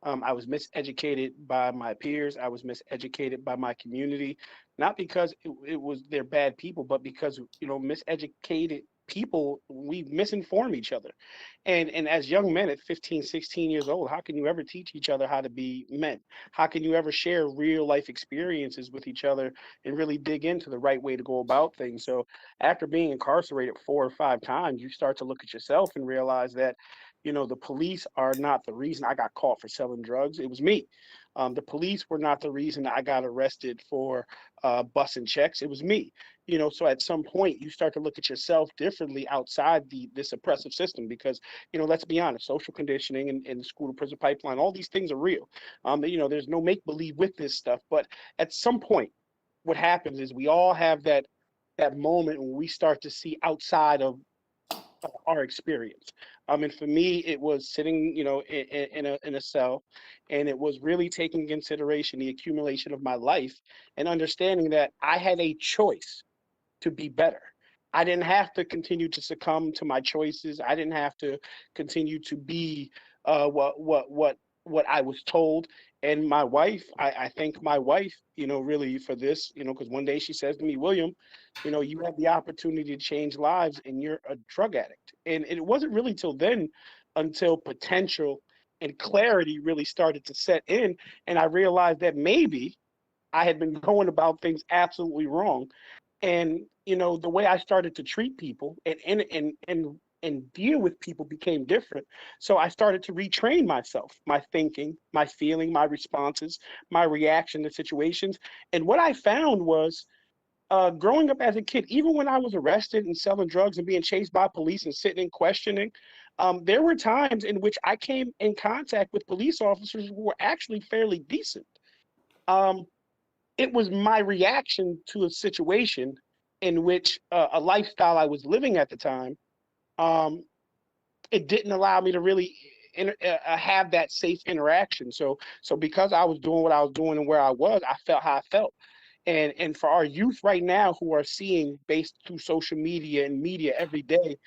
I was miseducated by my peers. I was miseducated by my community, not because it was they're bad people, but because, miseducated people, we misinform each other. And as young men at 15, 16 years old, how can you ever teach each other how to be men? How can you ever share real life experiences with each other and really dig into the right way to go about things? So after being incarcerated 4 or 5 times, you start to look at yourself and realize that, the police are not the reason I got caught for selling drugs. It was me. The police were not the reason I got arrested for busing checks. It was me. So at some point you start to look at yourself differently outside this oppressive system because, let's be honest, social conditioning and the school to prison pipeline, all these things are real. There's no make believe with this stuff. But at some point, what happens is we all have that moment when we start to see outside of our experience. And for me, it was sitting, in a cell, and it was really taking into consideration the accumulation of my life and understanding that I had a choice to be better. I didn't have to continue to succumb to my choices. I didn't have to continue to be what I was told. And my wife, I thank my wife, really for this, because one day she says to me, William, you have the opportunity to change lives and you're a drug addict. And it wasn't really till then until potential and clarity really started to set in. And I realized that maybe I had been going about things absolutely wrong. And the way I started to treat people and deal with people became different. So I started to retrain myself, my thinking, my feeling, my responses, my reaction to situations. And what I found was growing up as a kid, even when I was arrested and selling drugs and being chased by police and sitting and questioning, there were times in which I came in contact with police officers who were actually fairly decent. It was my reaction to a situation in which a lifestyle I was living at the time, it didn't allow me to really have that safe interaction. So because I was doing what I was doing and where I was, I felt how I felt. And for our youth right now who are seeing, based through social media and media every day,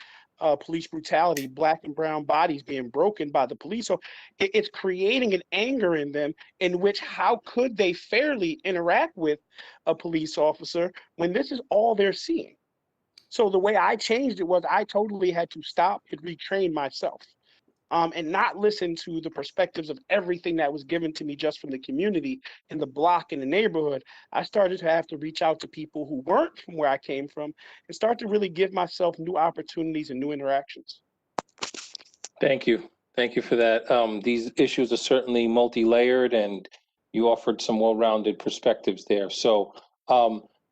police brutality, Black and brown bodies being broken by the police. So it's creating an anger in them in which how could they fairly interact with a police officer when this is all they're seeing? So the way I changed it was I totally had to stop and retrain myself. And not listen to the perspectives of everything that was given to me just from the community in the block in the neighborhood. I started to have to reach out to people who weren't from where I came from and start to really give myself new opportunities and new interactions. Thank you. Thank you for that. These issues are certainly multi-layered, and you offered some well-rounded perspectives there. So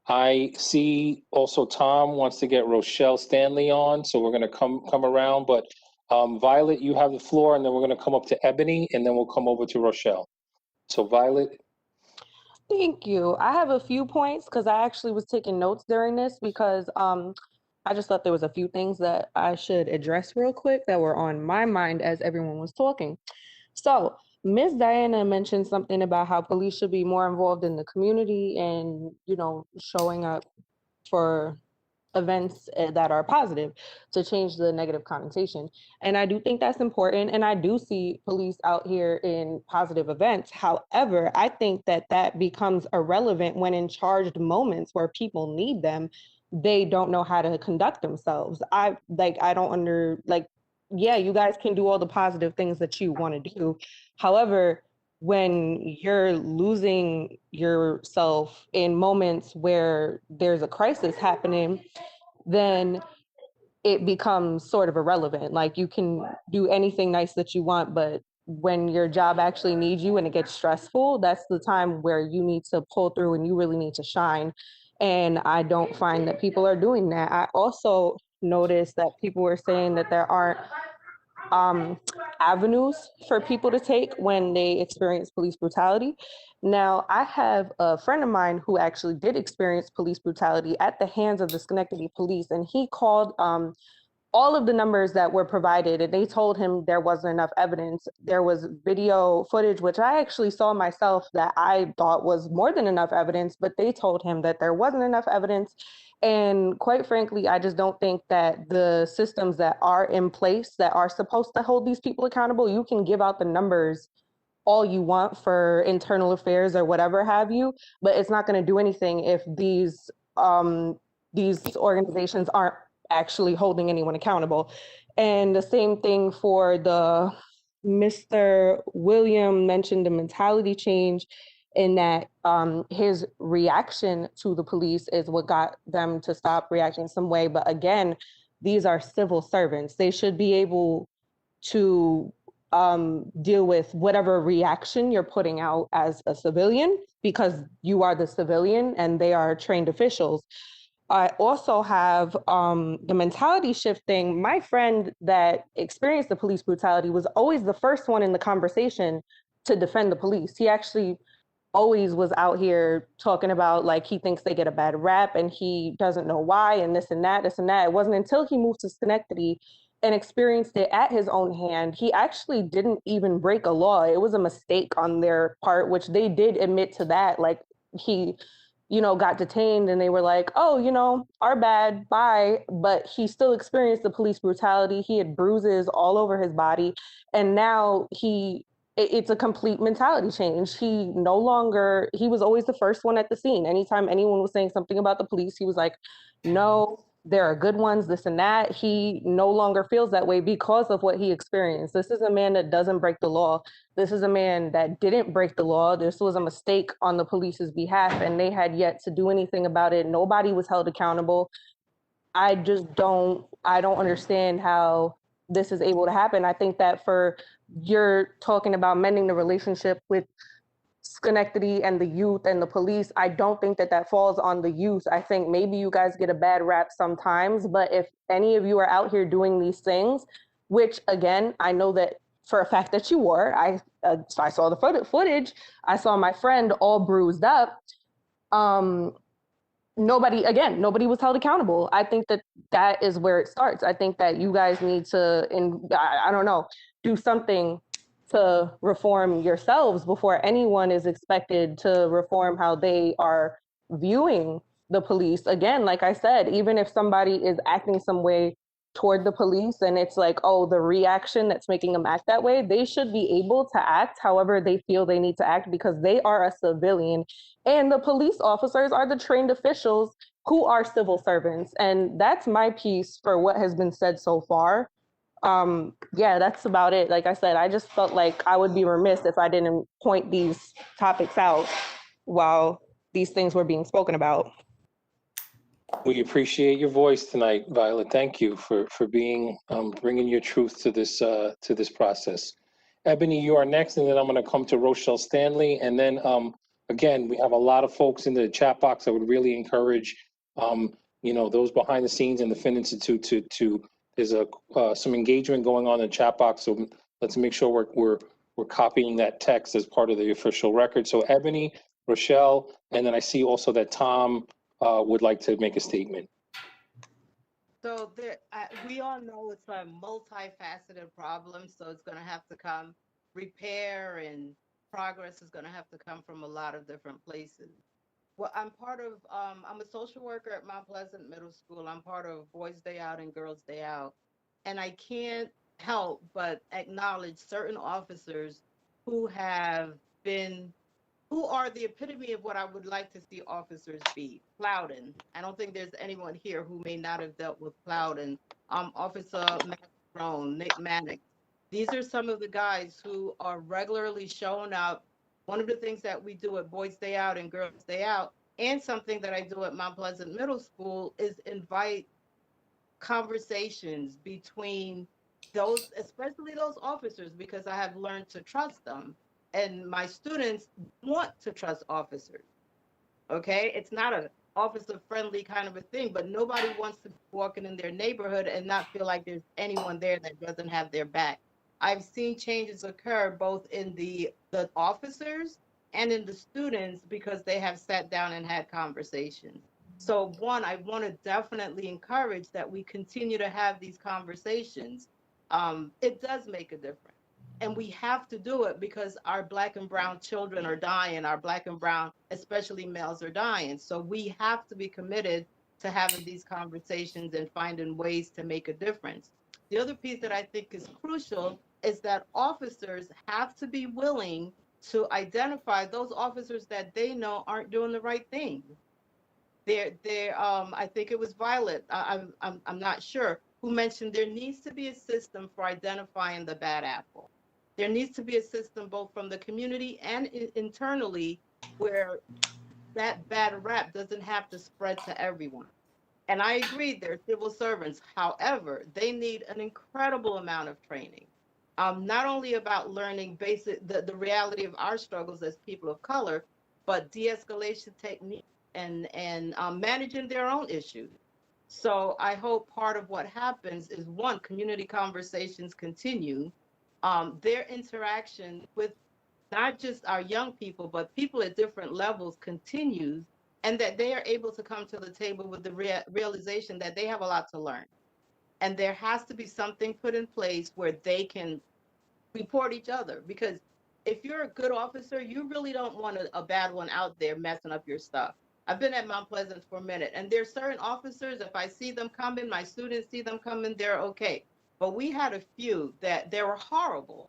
I see also Tom wants to get Rochelle Stanley on, so we're going to come around. But Violet, you have the floor, and then we're going to come up to Ebony, and then we'll come over to Rochelle. So Violet. Thank you. I have a few points because I actually was taking notes during this because I just thought there was a few things that I should address real quick that were on my mind as everyone was talking. So Ms. Diana mentioned something about how police should be more involved in the community and, showing up for events that are positive to change the negative connotation. And I do think that's important. And I do see police out here in positive events. However, I think that becomes irrelevant when in charged moments where people need them, they don't know how to conduct themselves. Yeah, you guys can do all the positive things that you want to do. However, when you're losing yourself in moments where there's a crisis happening, then it becomes sort of irrelevant. Like, you can do anything nice that you want, but when your job actually needs you and it gets stressful, that's the time where you need to pull through and you really need to shine. And I don't find that people are doing that. I also noticed that people were saying that there aren't avenues for people to take when they experience police brutality. Now, I have a friend of mine who actually did experience police brutality at the hands of the Schenectady police, and he called all of the numbers that were provided, and they told him there wasn't enough evidence. There was video footage, which I actually saw myself, that I thought was more than enough evidence, but they told him that there wasn't enough evidence. And quite frankly, I just don't think that the systems that are in place that are supposed to hold these people accountable, you can give out the numbers all you want for internal affairs or whatever have you, but it's not going to do anything if these organizations aren't actually holding anyone accountable. And the same thing for Mr. William mentioned the mentality change, in that his reaction to the police is what got them to stop reacting some way. But again, these are civil servants. They should be able to deal with whatever reaction you're putting out as a civilian, because you are the civilian and they are trained officials. I also have the mentality shifting. My friend that experienced the police brutality was always the first one in the conversation to defend the police. He actually always was out here talking about like he thinks they get a bad rap and he doesn't know why and this and that, this and that. It wasn't until he moved to Schenectady and experienced it at his own hand. He actually didn't even break a law. It was a mistake on their part, which they did admit to that. Like he, got detained and they were like, oh, our bad, bye. But he still experienced the police brutality. He had bruises all over his body. And now it's a complete mentality change. He was always the first one at the scene. Anytime anyone was saying something about the police, he was like, no, there are good ones, this and that. He no longer feels that way because of what he experienced. This is a man that doesn't break the law. This is a man that didn't break the law. This was a mistake on the police's behalf, and they had yet to do anything about it. Nobody was held accountable. I don't understand how this is able to happen. I think that you're talking about mending the relationship with Schenectady and the youth and the police. I don't think that falls on the youth. I think maybe you guys get a bad rap sometimes, but if any of you are out here doing these things, which again, I know that for a fact that you were, I saw the footage. I saw my friend all bruised up. Nobody was held accountable. I think that is where it starts. I think that you guys need to, I don't know, do something to reform yourselves before anyone is expected to reform how they are viewing the police. Again, like I said, even if somebody is acting some way toward the police and it's like, oh, the reaction that's making them act that way, they should be able to act however they feel they need to act because they are a civilian and the police officers are the trained officials who are civil servants. And that's my piece for what has been said so far. That's about it. Like I said, I just felt like I would be remiss if I didn't point these topics out while these things were being spoken about. We appreciate your voice tonight, Violet. Thank you for being bringing your truth to this process. Ebony, you are next, and then I'm going to come to Rochelle Stanley, and then again, we have a lot of folks in the chat box. I would really encourage those behind the scenes in the Fin Institute to there's some engagement going on in the chat box. So let's make sure we're copying that text as part of the official record. So Ebony, Rochelle, and then I see also that Tom would like to make a statement. So we all know it's a multifaceted problem. So it's going to have to come repair and progress is going to have to come from a lot of different places. Well, I'm part of, I'm a social worker at Mount Pleasant Middle School. I'm part of Boys Day Out and Girls Day Out. And I can't help but acknowledge certain officers who are the epitome of what I would like to see officers be. Plowden. I don't think there's anyone here who may not have dealt with Plowden. Officer Matt Crone, Nick Manick. These are some of the guys who are regularly showing up. One of the things that we do at Boys Day Out and Girls Day Out, and something that I do at Mount Pleasant Middle School, is invite conversations between those, especially those officers, because I have learned to trust them. And my students want to trust officers. Okay, it's not an officer-friendly kind of a thing, but nobody wants to be walking in their neighborhood and not feel like there's anyone there that doesn't have their back. I've seen changes occur both in the officers and in the students because they have sat down and had conversations. So one, I want to definitely encourage that we continue to have these conversations. It does make a difference. And we have to do it because our Black and brown children are dying. Our Black and brown, especially males, are dying. So we have to be committed to having these conversations and finding ways to make a difference. The other piece that I think is crucial is that officers have to be willing to identify those officers that they know aren't doing the right thing. I think it was Violet, I'm not sure, who mentioned there needs to be a system for identifying the bad apple. There needs to be a system both from the community and internally where that bad rap doesn't have to spread to everyone. And I agree, they're civil servants. However, they need an incredible amount of training. not only about learning the reality of our struggles as people of color, but de-escalation techniques and managing their own issues. So I hope part of what happens is, one, community conversations continue, their interaction with not just our young people, but people at different levels continues, and that they are able to come to the table with the realization that they have a lot to learn. And there has to be something put in place where they can report each other. Because if you're a good officer, you really don't want a bad one out there messing up your stuff. I've been at Mount Pleasant for a minute, and there's certain officers, if I see them coming, my students see them coming, they're okay. But we had a few that they were horrible.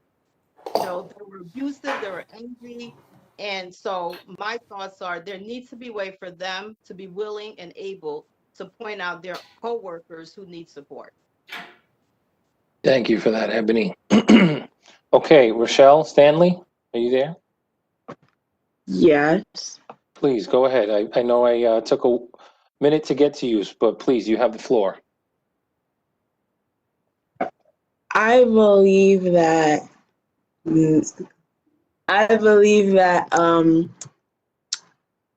You know, they were abusive, they were angry. And so my thoughts are there needs to be a way for them to be willing and able to point out their coworkers who need support. Thank you for that, Ebony. Okay, Rochelle Stanley, are you there? Yes. Please go ahead. I know I took a minute to get to you, but please, you have the floor. I believe that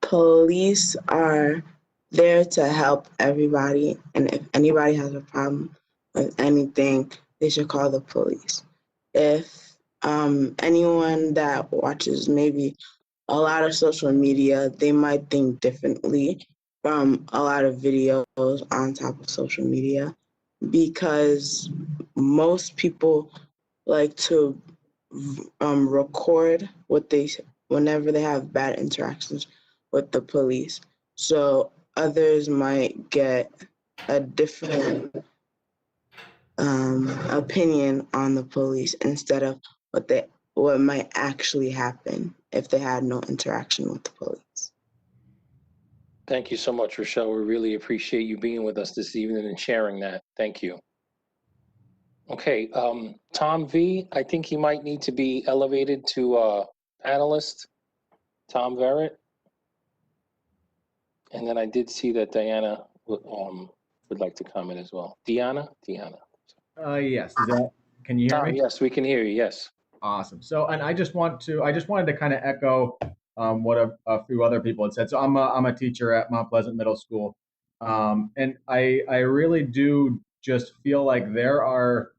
police are there to help everybody, and if anybody has a problem with anything, they should call the police. If anyone that watches maybe a lot of social media, they might think differently from a lot of videos on top of social media, because most people like to record whenever they have bad interactions with the police. So others might get a different opinion on the police instead of what might actually happen if they had no interaction with the police. Thank you so much, Rochelle. We really appreciate you being with us this evening and sharing that. Thank you. Okay, Tom V, I think he might need to be elevated to panelist. Tom Verrett. And then I did see that Diana would like to comment as well. Deanna? Yes. Can you hear me? Yes, we can hear you. Yes. Awesome. So, and I just wanted to kind of echo what a few other people had said. So I'm a teacher at Mount Pleasant Middle School. And I really do just feel like there are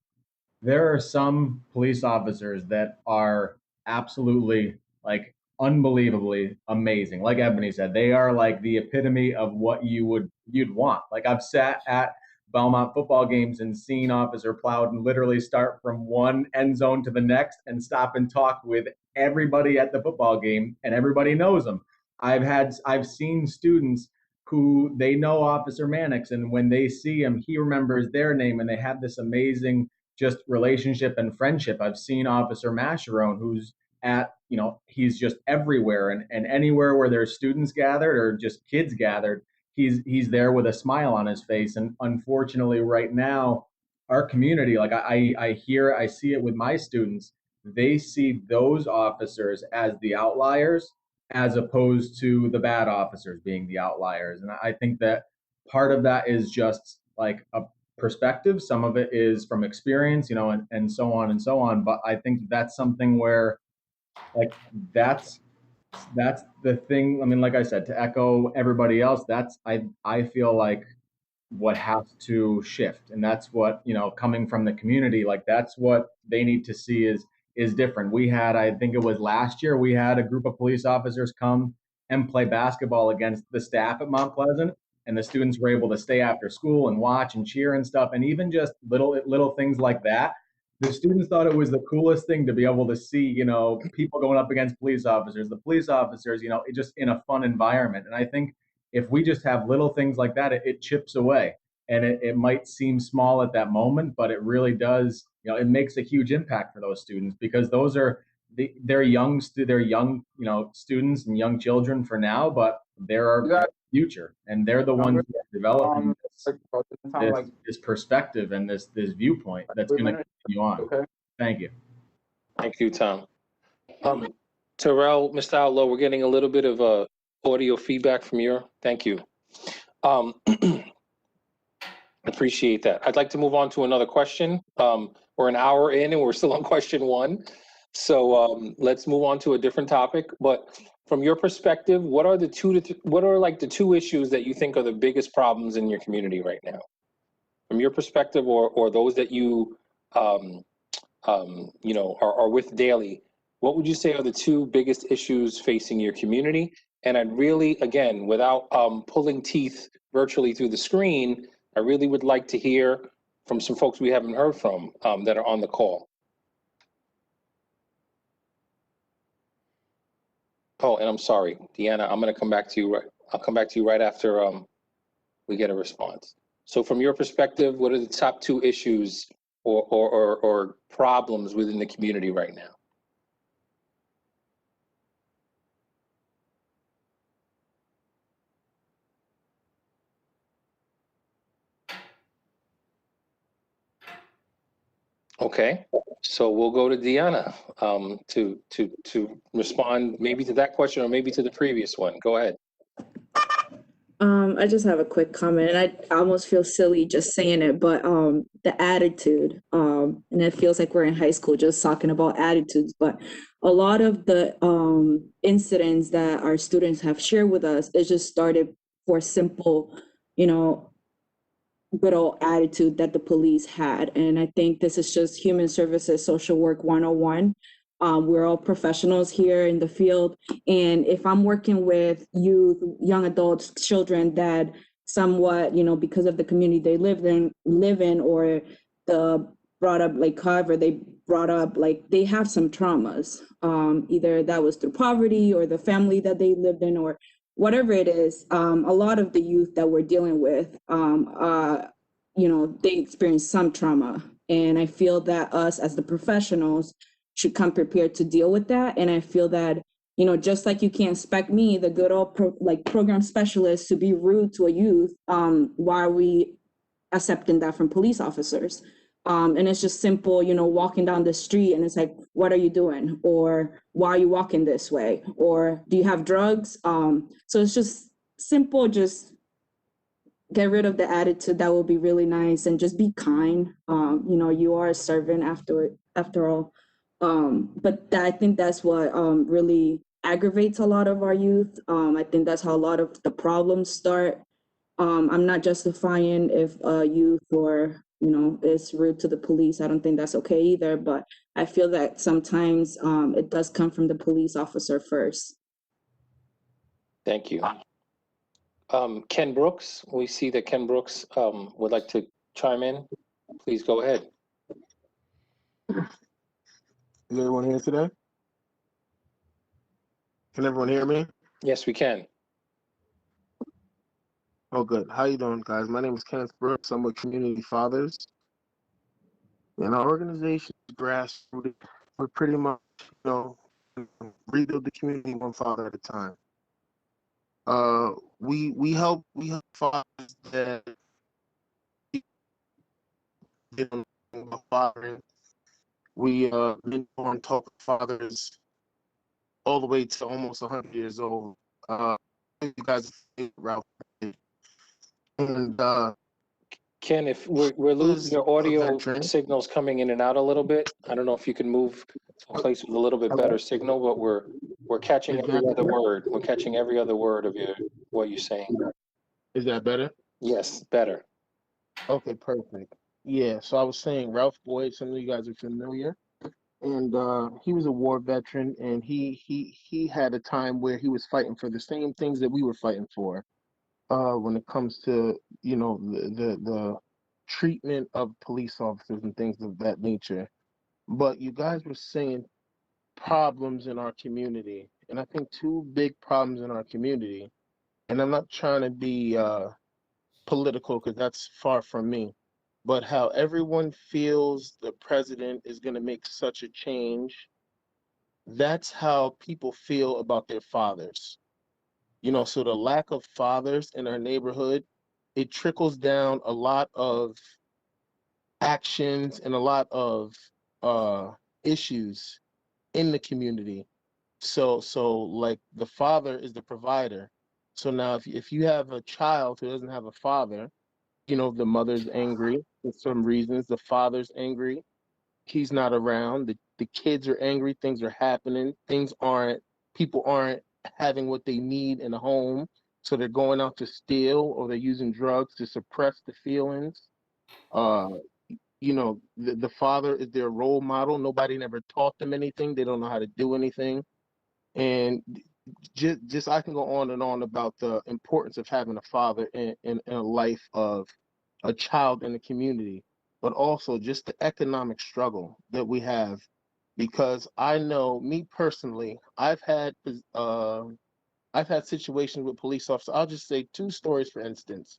some police officers that are absolutely like unbelievably amazing. Like Ebony said, they are like the epitome of what you'd want. Like I've sat at Belmont football games and seen Officer Plowden literally start from one end zone to the next and stop and talk with everybody at the football game, and everybody knows him. I've seen students who they know Officer Mannix, and when they see him, he remembers their name, and they have this amazing just relationship and friendship. I've seen Officer Mascherone, who's he's just everywhere, and anywhere where there's students gathered or just kids gathered, he's there with a smile on his face. And unfortunately, right now, our community, like I see it with my students, they see those officers as the outliers as opposed to the bad officers being the outliers. And I think that part of that is just like a perspective. Some of it is from experience, and so on and so on. But I think that's something where, like, that's the thing. I mean, like I said, to echo everybody else, I feel like what has to shift, and that's what, coming from the community, like that's what they need to see is different. We had, I think it was last year, we had a group of police officers come and play basketball against the staff at Mount Pleasant, and the students were able to stay after school and watch and cheer and stuff. And even just little things like that, the students thought it was the coolest thing to be able to see, people going up against police officers, the police officers, just in a fun environment. And I think if we just have little things like that, it chips away. And it might seem small at that moment, but it really does, it makes a huge impact for those students, because those are they're young, students and young children for now, but they're our future, and they're the ones that are developing this perspective and this viewpoint that's going to continue on. Thank you. Thank you, Tom. Terrell, Mr. Outlaw, we're getting a little bit of audio feedback from thank you. Appreciate that. I'd like to move on to another question. We're an hour in and we're still on question one. So let's move on to a different topic. But from your perspective, what are the two issues that you think are the biggest problems in your community right now? From your perspective, or those that you are with daily, what would you say are the two biggest issues facing your community? And I'd really, again, without pulling teeth virtually through the screen, I really would like to hear from some folks we haven't heard from that are on the call. Oh, and I'm sorry, Deanna, I'm going to come back to you. I'll come back to you right after we get a response. So from your perspective, what are the top two issues or problems within the community right now? Okay, so we'll go to Deanna to respond maybe to that question or maybe to the previous one. Go ahead. I just have a quick comment, and I almost feel silly just saying it, but the attitude, and it feels like we're in high school just talking about attitudes, but a lot of the incidents that our students have shared with us, it just started for simple, good old attitude that the police had. And I think this is just human services, social work 101. We're all professionals here in the field. And if I'm working with youth, young adults, children that somewhat, because of the community they live in, or the brought up, like, however they brought up, like, they have some traumas. Either that was through poverty or the family that they lived in, or whatever it is. A lot of the youth that we're dealing with, they experience some trauma. And I feel that us as the professionals should come prepared to deal with that. And I feel that, just like you can't expect me, the good old program specialist, to be rude to a youth, why are we accepting that from police officers? And it's just simple, walking down the street and it's like, what are you doing? Or why are you walking this way? Or do you have drugs? So it's just simple, just get rid of the attitude. That will be really nice. And just be kind. You are a servant after all. But I think that's what really aggravates a lot of our youth. I think that's how a lot of the problems start. I'm not justifying if a youth or is rude to the police. I don't think that's okay either. But I feel that sometimes it does come from the police officer first. Thank you. Ken Brooks, we see that Ken Brooks would like to chime in. Please go ahead. Is everyone here today? Can everyone hear me? Yes, we can. Oh, good. How you doing, guys? My name is Kenneth Brooks. I'm with Community Fathers. And our organization is grassroots. We're pretty much, rebuild the community one father at a time. We help fathers that fathering. We mentor and talk to fathers all the way to almost 100 years old. You guys route. And Ken, if we're losing your audio signals coming in and out a little bit. I don't know if you can move to a place with a little bit better signal, but we're catching every other word. We're catching every other word of what you're saying. Is that better? Yes, better. Okay, perfect. Yeah, so I was saying Ralph Boyd, some of you guys are familiar. And he was a war veteran, and he had a time where he was fighting for the same things that we were fighting for. When it comes to the treatment of police officers and things of that nature. But you guys were saying problems in our community, and I think two big problems in our community, and I'm not trying to be political because that's far from me, but how everyone feels the president is going to make such a change. That's how people feel about their fathers. So the lack of fathers in our neighborhood, it trickles down a lot of actions and a lot of issues in the community. So like the father is the provider. So now if you have a child who doesn't have a father, the mother's angry for some reasons. The father's angry. He's not around. The kids are angry. Things are happening. People aren't having what they need in a home. So they're going out to steal, or they're using drugs to suppress the feelings. The father is their role model. Nobody never taught them anything. They don't know how to do anything. And just I can go on and on about the importance of having a father in a life of a child in the community, but also just the economic struggle that we have. Because I know, me personally, I've had situations with police officers. I'll just say 2 stories, for instance.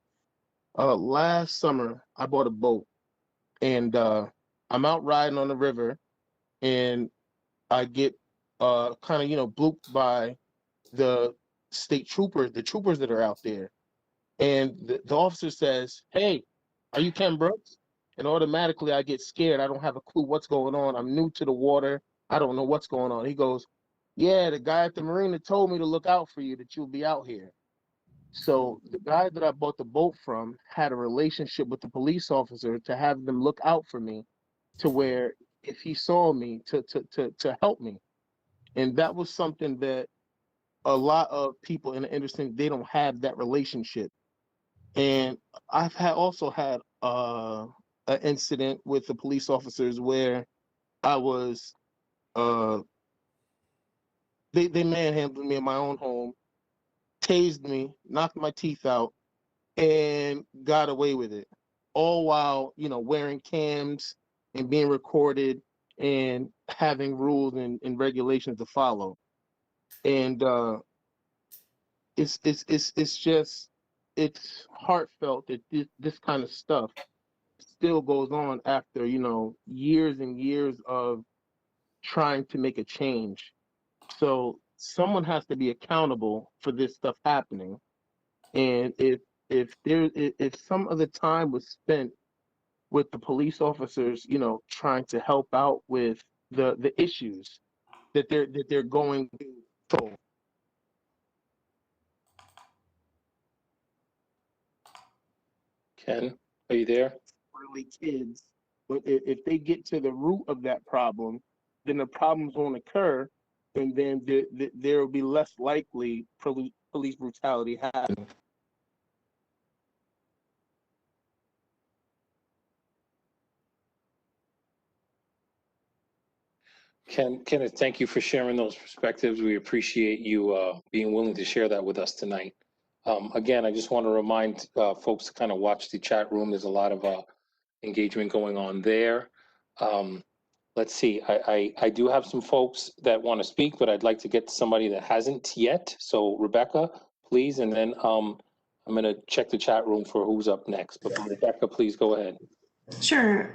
Last summer, I bought a boat, and I'm out riding on the river, and I get kind of blooped by the state troopers, the troopers that are out there. And the officer says, "Hey, are you Ken Brooks?" And automatically I get scared. I don't have a clue what's going on. I'm new to the water. I don't know what's going on. He goes, "Yeah, the guy at the marina told me to look out for you, that you'll be out here." So the guy that I bought the boat from had a relationship with the police officer to have them look out for me, to where if he saw me, to help me. And that was something that a lot of people in the industry, they don't have that relationship. And I've also had an incident with the police officers where I was they manhandled me in my own home, tased me, knocked my teeth out, and got away with it, all while wearing cams and being recorded and having rules and regulations to follow. And it's heartfelt that this kind of stuff still goes on after years and years of trying to make a change. So someone has to be accountable for this stuff happening. And if some of the time was spent with the police officers, trying to help out with the issues that they're going to solve. Ken, are you there? Early kids, but if they get to the root of that problem, then the problems won't occur, and then there will be less likely police brutality happening. Kenneth, thank you for sharing those perspectives. We appreciate you being willing to share that with us tonight. Again, I just want to remind folks to kind of watch the chat room. There's a lot of engagement going on there. Let's see. I do have some folks that want to speak, but I'd like to get to somebody that hasn't yet. So Rebecca, please, and then I'm going to check the chat room for who's up next. But Rebecca, please go ahead. Sure.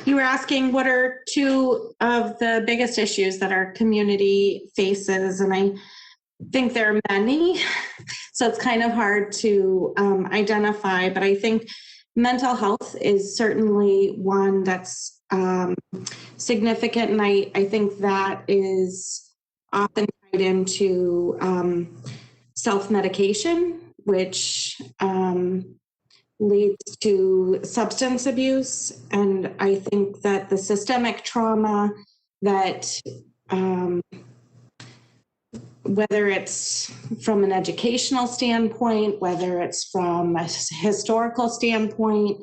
You were asking what are 2 of the biggest issues that our community faces, and I think there are many, so it's kind of hard to identify, but I think mental health is certainly one that's significant, and I think that is often tied into self-medication, which leads to substance abuse. And I think that the systemic trauma that, whether it's from an educational standpoint, whether it's from a historical standpoint,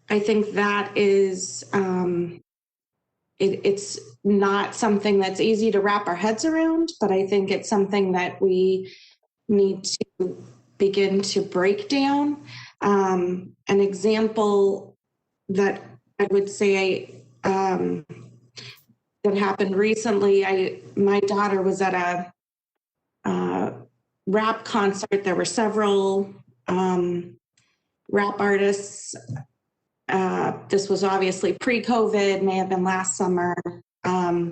I think that is, it's not something that's easy to wrap our heads around, but I think it's something that we need to begin to break down. An example that I would say that happened recently, my daughter was at a rap concert. There were several rap artists. This was obviously pre-COVID, may have been last summer. I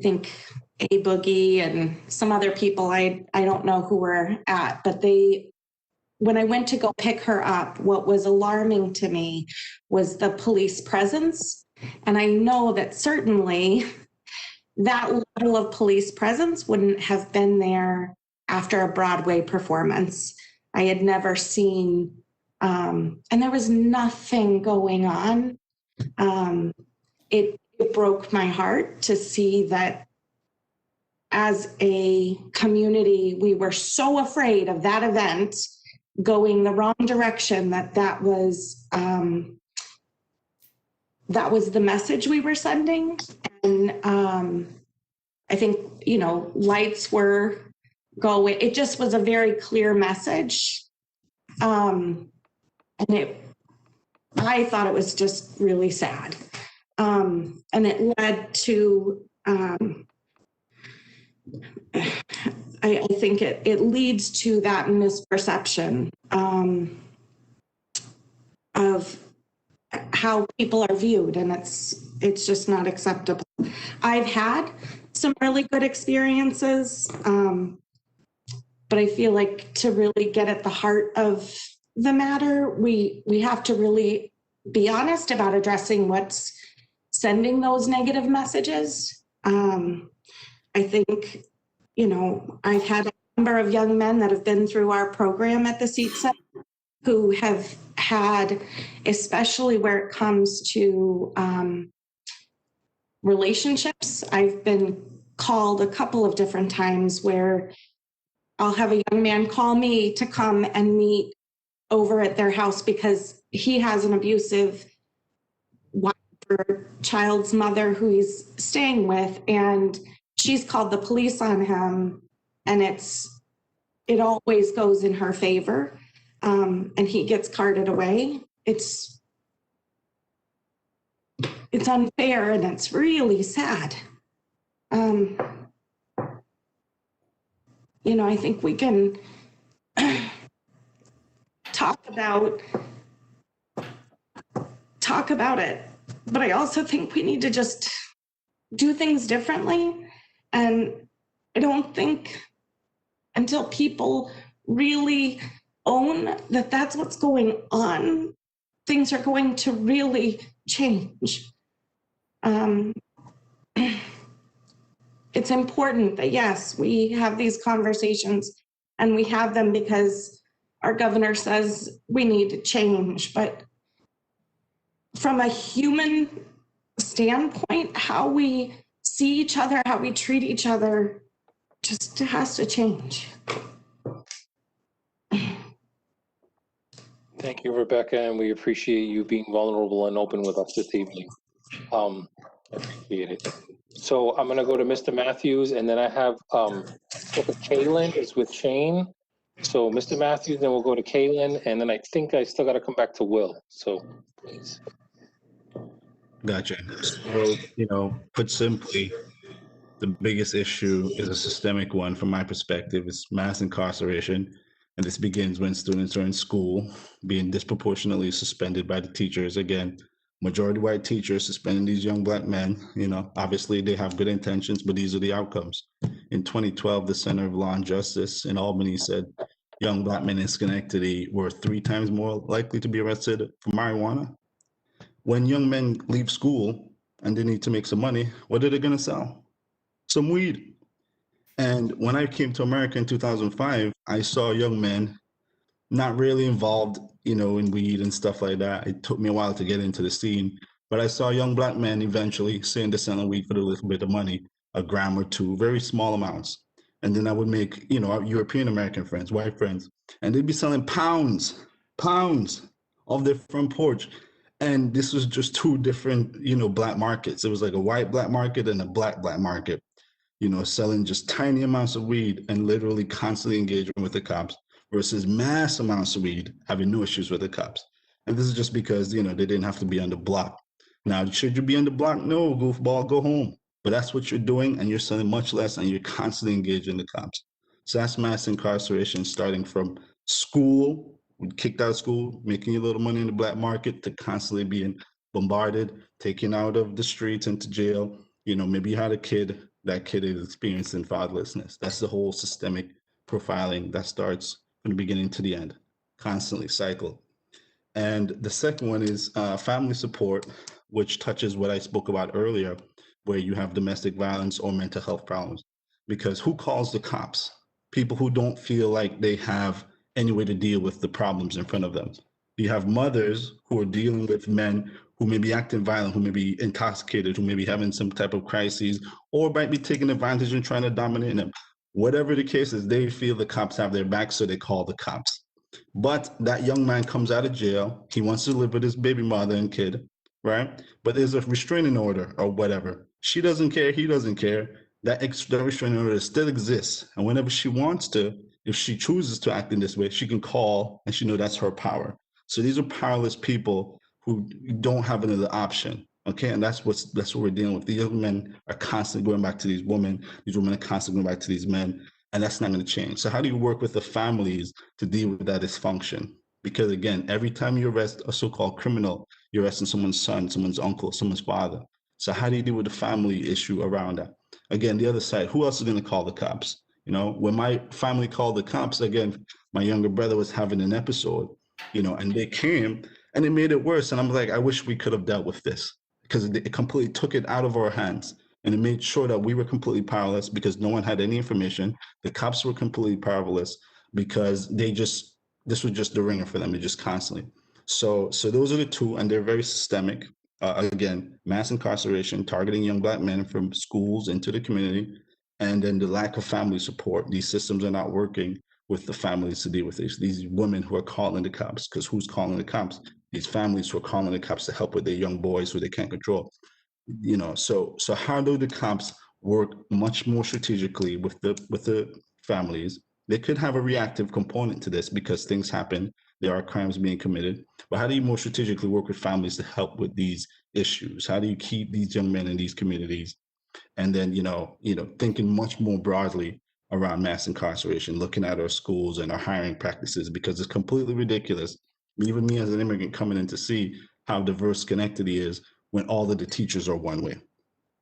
think A Boogie and some other people, I don't know who were at, but when I went to go pick her up, what was alarming to me was the police presence. And I know that certainly that level of police presence wouldn't have been there after a Broadway performance. I had never seen, and there was nothing going on. It broke my heart to see that as a community, we were so afraid of that event going the wrong direction that was the message we were sending. And I think, lights were going. It just was a very clear message. And I thought it was just really sad. And it led to, I think it leads to that misperception of how people are viewed, and it's just not acceptable. I've had some really good experiences, but I feel like to really get at the heart of the matter, we have to really be honest about addressing what's sending those negative messages. I think, I've had a number of young men that have been through our program at the Seat Center who have had, especially where it comes to relationships. I've been called a couple of different times where I'll have a young man call me to come and meet over at their house because he has an abusive wife or child's mother who he's staying with, and she's called the police on him, and it always goes in her favor, and he gets carted away. It's unfair, and it's really sad. I think we can talk about it, but I also think we need to just do things differently. And I don't think until people really own that that's what's going on, things are going to really change. It's important that, yes, we have these conversations, and we have them because our governor says we need to change. But from a human standpoint, how we see each other, how we treat each other, just has to change. Thank you, Rebecca, and we appreciate you being vulnerable and open with us this evening. Appreciate it. So I'm going to go to Mr. Matthews, and then I have Kaylin is with Shane. So Mr. Matthews, then we'll go to Kaylin, and then I think I still got to come back to Will. So please. Gotcha. So, put simply, the biggest issue is a systemic one from my perspective. It's mass incarceration. And this begins when students are in school being disproportionately suspended by the teachers. Again, majority white teachers suspending these young black men. Obviously they have good intentions, but these are the outcomes. In 2012, the Center of Law and Justice in Albany said young black men in Schenectady were 3 times more likely to be arrested for marijuana. When young men leave school and they need to make some money, what are they going to sell? Some weed. And when I came to America in 2005, I saw young men not really involved, in weed and stuff like that. It took me a while to get into the scene, but I saw young black men eventually saying they're selling weed for a little bit of money, a gram or two, very small amounts. And then I would make, European American friends, white friends, and they'd be selling pounds off their front porch. And this was just 2 different, black markets. It was like a white black market and a black market. Selling just tiny amounts of weed and literally constantly engaging with the cops versus mass amounts of weed having no issues with the cops. And this is just because, they didn't have to be on the block. Now, should you be on the block? No, goofball, go home. But that's what you're doing, and you're selling much less, and you're constantly engaging the cops. So that's mass incarceration, starting from school, kicked out of school, making a little money in the black market, to constantly being bombarded, taken out of the streets into jail. Maybe you had a kid. That kid is experiencing fatherlessness. That's the whole systemic profiling that starts from the beginning to the end, constantly cycle. And the second one is family support, which touches what I spoke about earlier, where you have domestic violence or mental health problems. Because who calls the cops? People who don't feel like they have any way to deal with the problems in front of them. You have mothers who are dealing with men who may be acting violent, who may be intoxicated, who may be having some type of crises, or might be taking advantage and trying to dominate them. Whatever the case is, they feel the cops have their back, so they call the cops. But that young man comes out of jail. He wants to live with his baby mother and kid, right? But there's a restraining order or whatever. She doesn't care. He doesn't care. That restraining order still exists. And whenever she wants to, if she chooses to act in this way, she can call and she knows that's her power. So these are powerless people who don't have another option. Okay, and that's what we're dealing with. These men are constantly going back to these women. These women are constantly going back to these men, and that's not going to change. So how do you work with the families to deal with that dysfunction? Because again, every time you arrest a so-called criminal, you're arresting someone's son, someone's uncle, someone's father. So how do you deal with the family issue around that? Again, the other side, who else is going to call the cops? You know, when my family called the cops, again, my younger brother was having an episode, you know, and they came and it made it worse. And I'm like, I wish we could have dealt with this, because it completely took it out of our hands, and it made sure that we were completely powerless because no one had any information. The cops were completely powerless because this was just the ringer for them. It just constantly. So those are the two, and they're very systemic. Again, mass incarceration, targeting young Black men from schools into the community, and then the lack of family support. These systems are not working with the families to deal with this. These women who are calling the cops, because who's calling the cops? These families who are calling the cops to help with their young boys who they can't control. You know, so how do the cops work much more strategically with the families? They could have a reactive component to this because things happen. There are crimes being committed. But how do you more strategically work with families to help with these issues? How do you keep these young men in these communities? And then, thinking much more broadly around mass incarceration, looking at our schools and our hiring practices, because it's completely ridiculous. Even me as an immigrant coming in to see how diverse Schenectady is when all of the teachers are one way.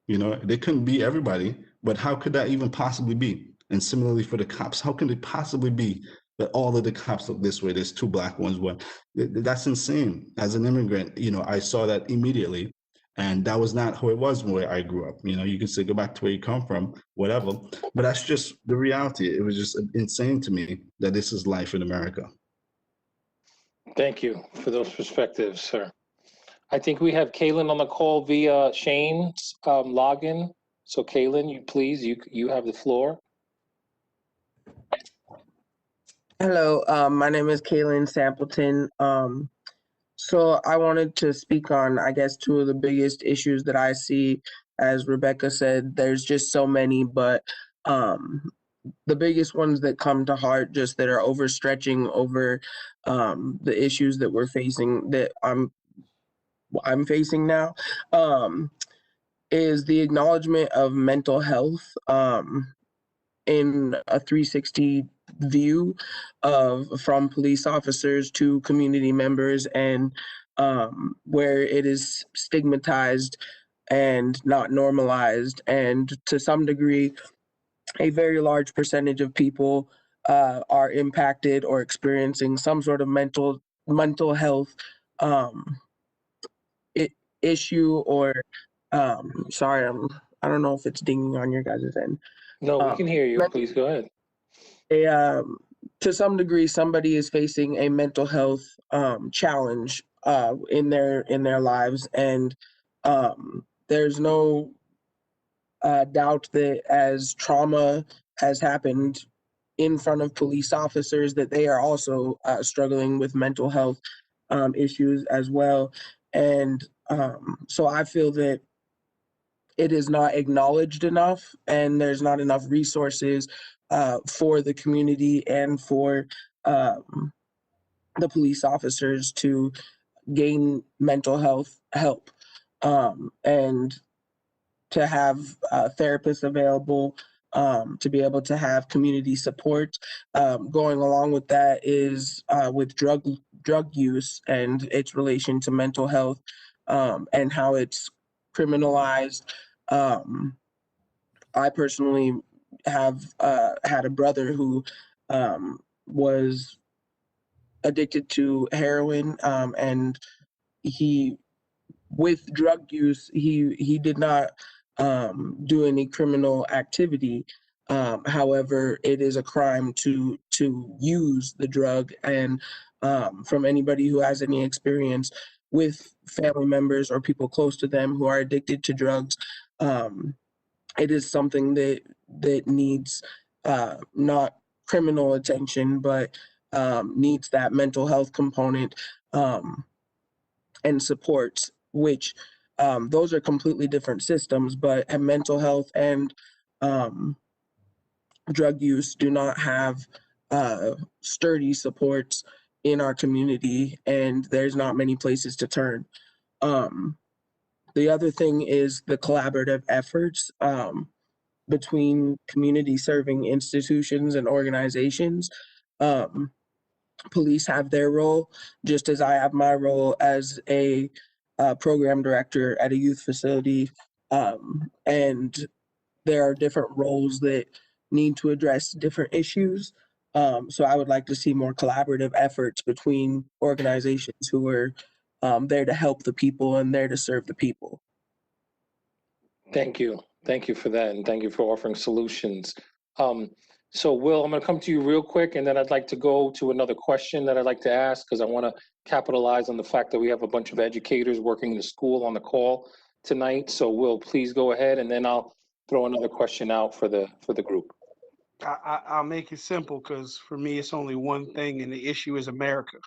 You know, they couldn't be everybody, but how could that even possibly be? And similarly for the cops, how can it possibly be that all of the cops look this way? There's two Black ones, one. That's insane. As an immigrant, I saw that immediately. And that was not how it was where I grew up. You can say, go back to where you come from, whatever. But that's just the reality. It was just insane to me that this is life in America. Thank you for those perspectives, sir. I think we have Kaylin on the call via Shane's login. So Kaylin, you have the floor. Hello, my name is Kaylin Sampleton. So I wanted to speak on, I guess, two of the biggest issues that I see. As Rebecca said, there's just so many, but the biggest ones that come to heart, just that are overstretching over the issues that we're facing, that I'm facing now, is the acknowledgement of mental health in a 360 view from police officers to community members, and where it is stigmatized and not normalized, and to some degree a very large percentage of people are impacted or experiencing some sort of mental health issue, or sorry, I don't know if it's dinging on your guys' end. No, we can hear you. Please go ahead. To some degree, somebody is facing a mental health challenge in their lives, and there's no doubt that as trauma has happened in front of police officers, that they are also struggling with mental health issues as well. And so I feel that it is not acknowledged enough, and there's not enough resources for the community and for the police officers to gain mental health help, and to have therapists available, to be able to have community support. Going along with that is with drug use and its relation to mental health, and how it's criminalized. I personally have had a brother who was addicted to heroin, and he, with drug use, he did not do any criminal activity, However, it is a crime to use the drug, and from anybody who has any experience with family members or people close to them who are addicted to drugs, it is something that needs not criminal attention, but needs that mental health component and supports, which those are completely different systems, but mental health and drug use do not have sturdy supports in our community, and there's not many places to turn. The other thing is the collaborative efforts between community serving institutions and organizations. Police have their role, just as I have my role as a program director at a youth facility. And there are different roles that need to address different issues. So I would like to see more collaborative efforts between organizations who are there to help the people and there to serve the people. Thank you. Thank you for that, and thank you for offering solutions. So, Will, I'm going to come to you real quick, and then I'd like to go to another question that I'd like to ask, because I want to capitalize on the fact that we have a bunch of educators working in the school on the call tonight. So, Will, please go ahead, and then I'll throw another question out for the group. I'll make it simple, because for me, it's only one thing, and the issue is America.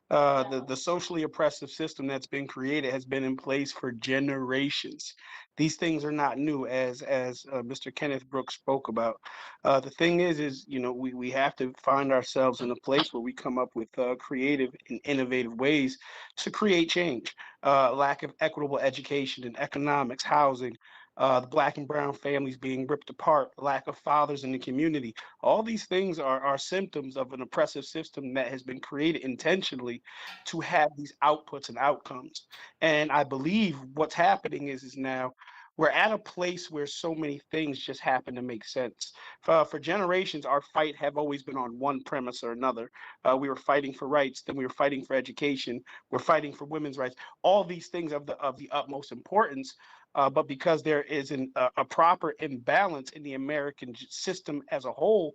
The socially oppressive system that's been created has been in place for generations. These things are not new, as Mr. Kenneth Brooks spoke about. The thing is we have to find ourselves in a place where we come up with creative and innovative ways to create change. Lack of equitable education and economics, housing, the Black and brown families being ripped apart, lack of fathers in the community. All these things are symptoms of an oppressive system that has been created intentionally to have these outputs and outcomes. And I believe what's happening is now we're at a place where so many things just happen to make sense. For generations, our fight have always been on one premise or another. We were fighting for rights, then we were fighting for education, we're fighting for women's rights. All these things of the utmost importance. But because there is a proper imbalance in the American system as a whole,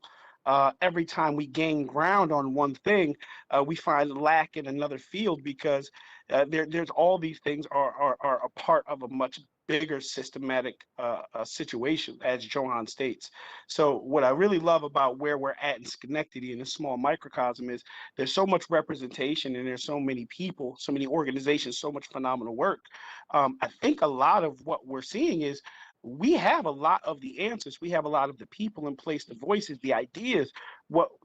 every time we gain ground on one thing, we find lack in another field, because there's all these things are a part of a much bigger systematic situation, as Johan states. So what I really love about where we're at in Schenectady, in a small microcosm, is there's so much representation, and there's so many people, so many organizations, so much phenomenal work. I think a lot of what we're seeing is we have a lot of the answers. We have a lot of the people in place, the voices, the ideas.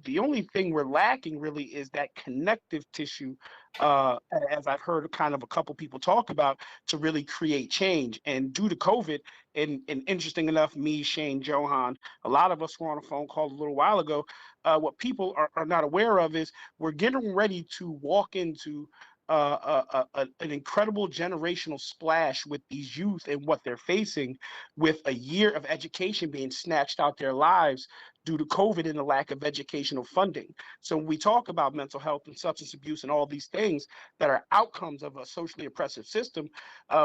The only thing we're lacking really is that connective tissue, as I've heard kind of a couple people talk about, to really create change. And due to COVID, and interesting enough, me, Shane, Johan, a lot of us were on a phone call a little while ago. What people are not aware of is we're getting ready to walk into an incredible generational splash with these youth and what they're facing, with a year of education being snatched out their lives due to COVID and the lack of educational funding. So when we talk about mental health and substance abuse and all these things that are outcomes of a socially oppressive system,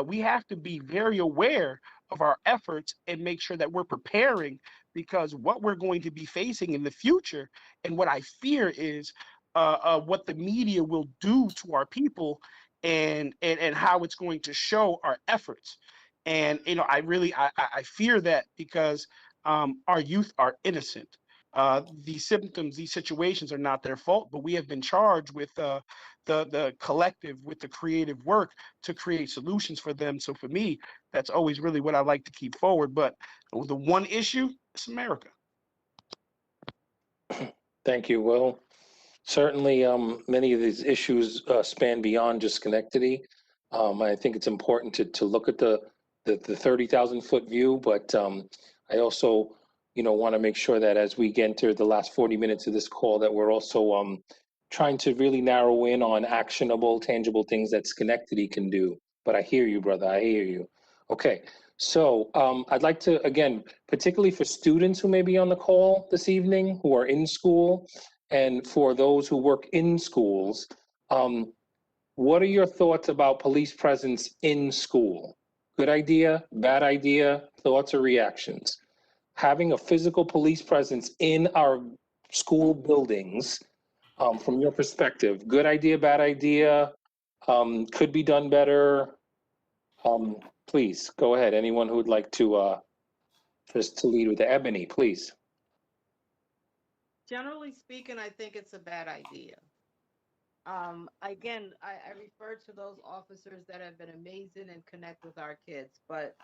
we have to be very aware of our efforts and make sure that we're preparing, because what we're going to be facing in the future, and what I fear is what the media will do to our people, and how it's going to show our efforts. And I fear that, because our youth are innocent. These symptoms, these situations are not their fault, but we have been charged with the collective, with the creative work to create solutions for them. So for me, that's always really what I like to keep forward. But the one issue is America. Thank you, Will. Certainly, many of these issues span beyond just Schenectady. I think it's important to look at the 30,000-foot view, but I also, want to make sure that as we get into the last 40 minutes of this call, that we're also trying to really narrow in on actionable, tangible things that Schenectady can do. But I hear you, brother. I hear you. Okay, so I'd like to, again, particularly for students who may be on the call this evening, who are in school, and for those who work in schools, what are your thoughts about police presence in school? Good idea, bad idea, thoughts or reactions? having a physical police presence in our school buildings, from your perspective, good idea, bad idea, could be done better? Please, go ahead. Anyone who would like to, just to lead with the Ebony, please. Generally speaking, I think it's a bad idea. Again, I refer to those officers that have been amazing and connect with our kids, but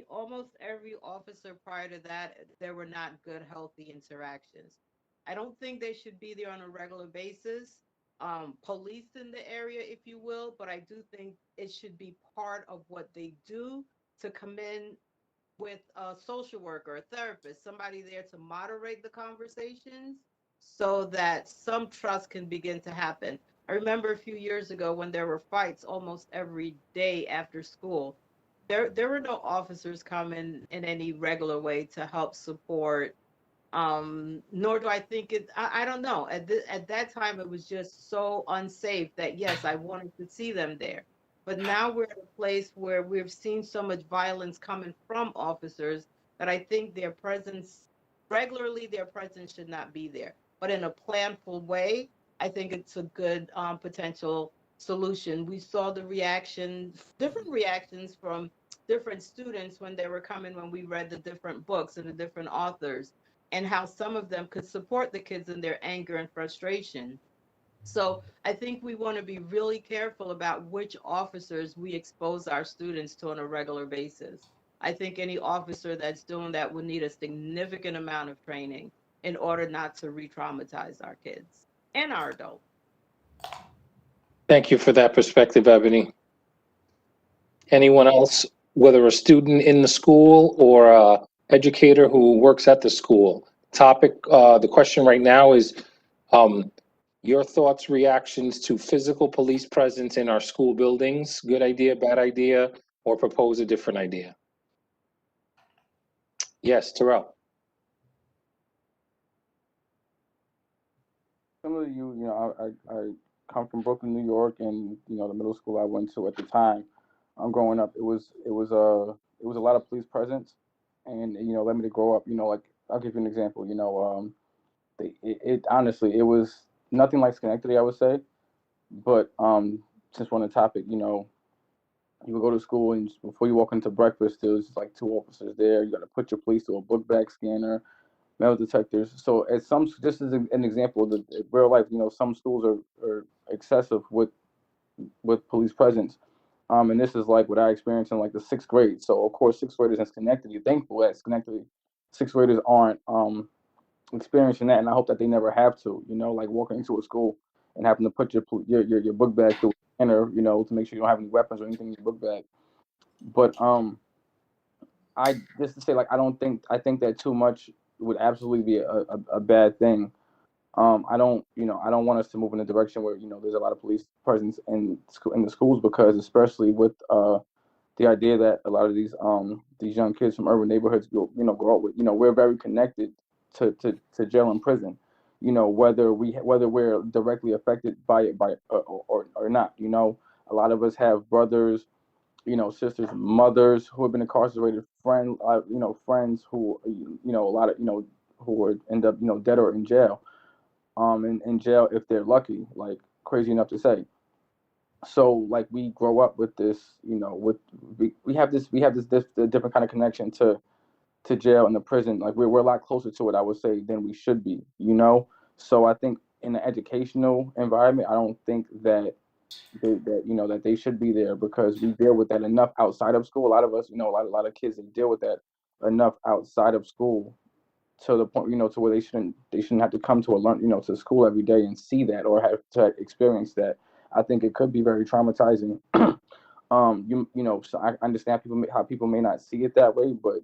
almost every officer prior to that, there were not good, healthy interactions. I don't think they should be there on a regular basis, police in the area, if you will, but I do think it should be part of what they do to come in with a social worker, a therapist, somebody there to moderate the conversations so that some trust can begin to happen. I remember a few years ago when there were fights almost every day after school. There were no officers coming in any regular way to help support. Nor do I think I don't know. At that time, it was just so unsafe that yes, I wanted to see them there. But now we're at a place where we've seen so much violence coming from officers that I think their presence should not be there. But in a planful way, I think it's a good potential solution. We saw different reactions from different students when they were coming, when we read the different books and the different authors, and how some of them could support the kids in their anger and frustration. So I think we want to be really careful about which officers we expose our students to on a regular basis. I think any officer that's doing that will need a significant amount of training in order not to re-traumatize our kids and our adults. Thank you for that perspective, Ebony. Anyone else, whether a student in the school or a educator who works at the school? The question right now is, your thoughts, reactions to physical police presence in our school buildings. Good idea, bad idea, or propose a different idea? Yes, Terrell. Similar to you, I come from Brooklyn, New York, and the middle school I went to at the time, growing up, it was a lot of police presence, and led me to grow up. Like, I'll give you an example. Honestly, it was nothing like Schenectady, I would say, but since we're on the topic, you would go to school, and before you walk into breakfast, there's like 2 officers there. You got to put your police through a book bag scanner, metal detectors. So just as an example of the real life, some schools are excessive with police presence. And this is like what I experienced in like the 6th grade. So of course, 6th graders in Schenectady, thankful that Schenectady 6th graders aren't experiencing that, and I hope that they never have to. Like walking into a school and having to put your book bag through a scanner, to make sure you don't have any weapons or anything in your book bag. But I just to say, like, I think that too much would absolutely be a bad thing. I don't want us to move in a direction where there's a lot of police presence in the schools, because especially with the idea that a lot of these young kids from urban neighborhoods grow up with, we're very connected to jail and prison, whether we're directly affected by it or not. A lot of us have brothers, sisters, mothers who have been incarcerated, friends who, a lot of, who would end up, dead or in jail, in jail if they're lucky, like, crazy enough to say. So, like, we grow up with this, we have this different kind of connection to jail and the prison. Like, we're a lot closer to it, I would say, than we should be, So I think in the educational environment, I don't think that that they should be there, because we deal with that enough outside of school. A lot of us, a lot of kids, they deal with that enough outside of school, to the point, to where they shouldn't have to come to to school every day and see that, or have to experience that. I think it could be very traumatizing. So I understand how people may not see it that way, but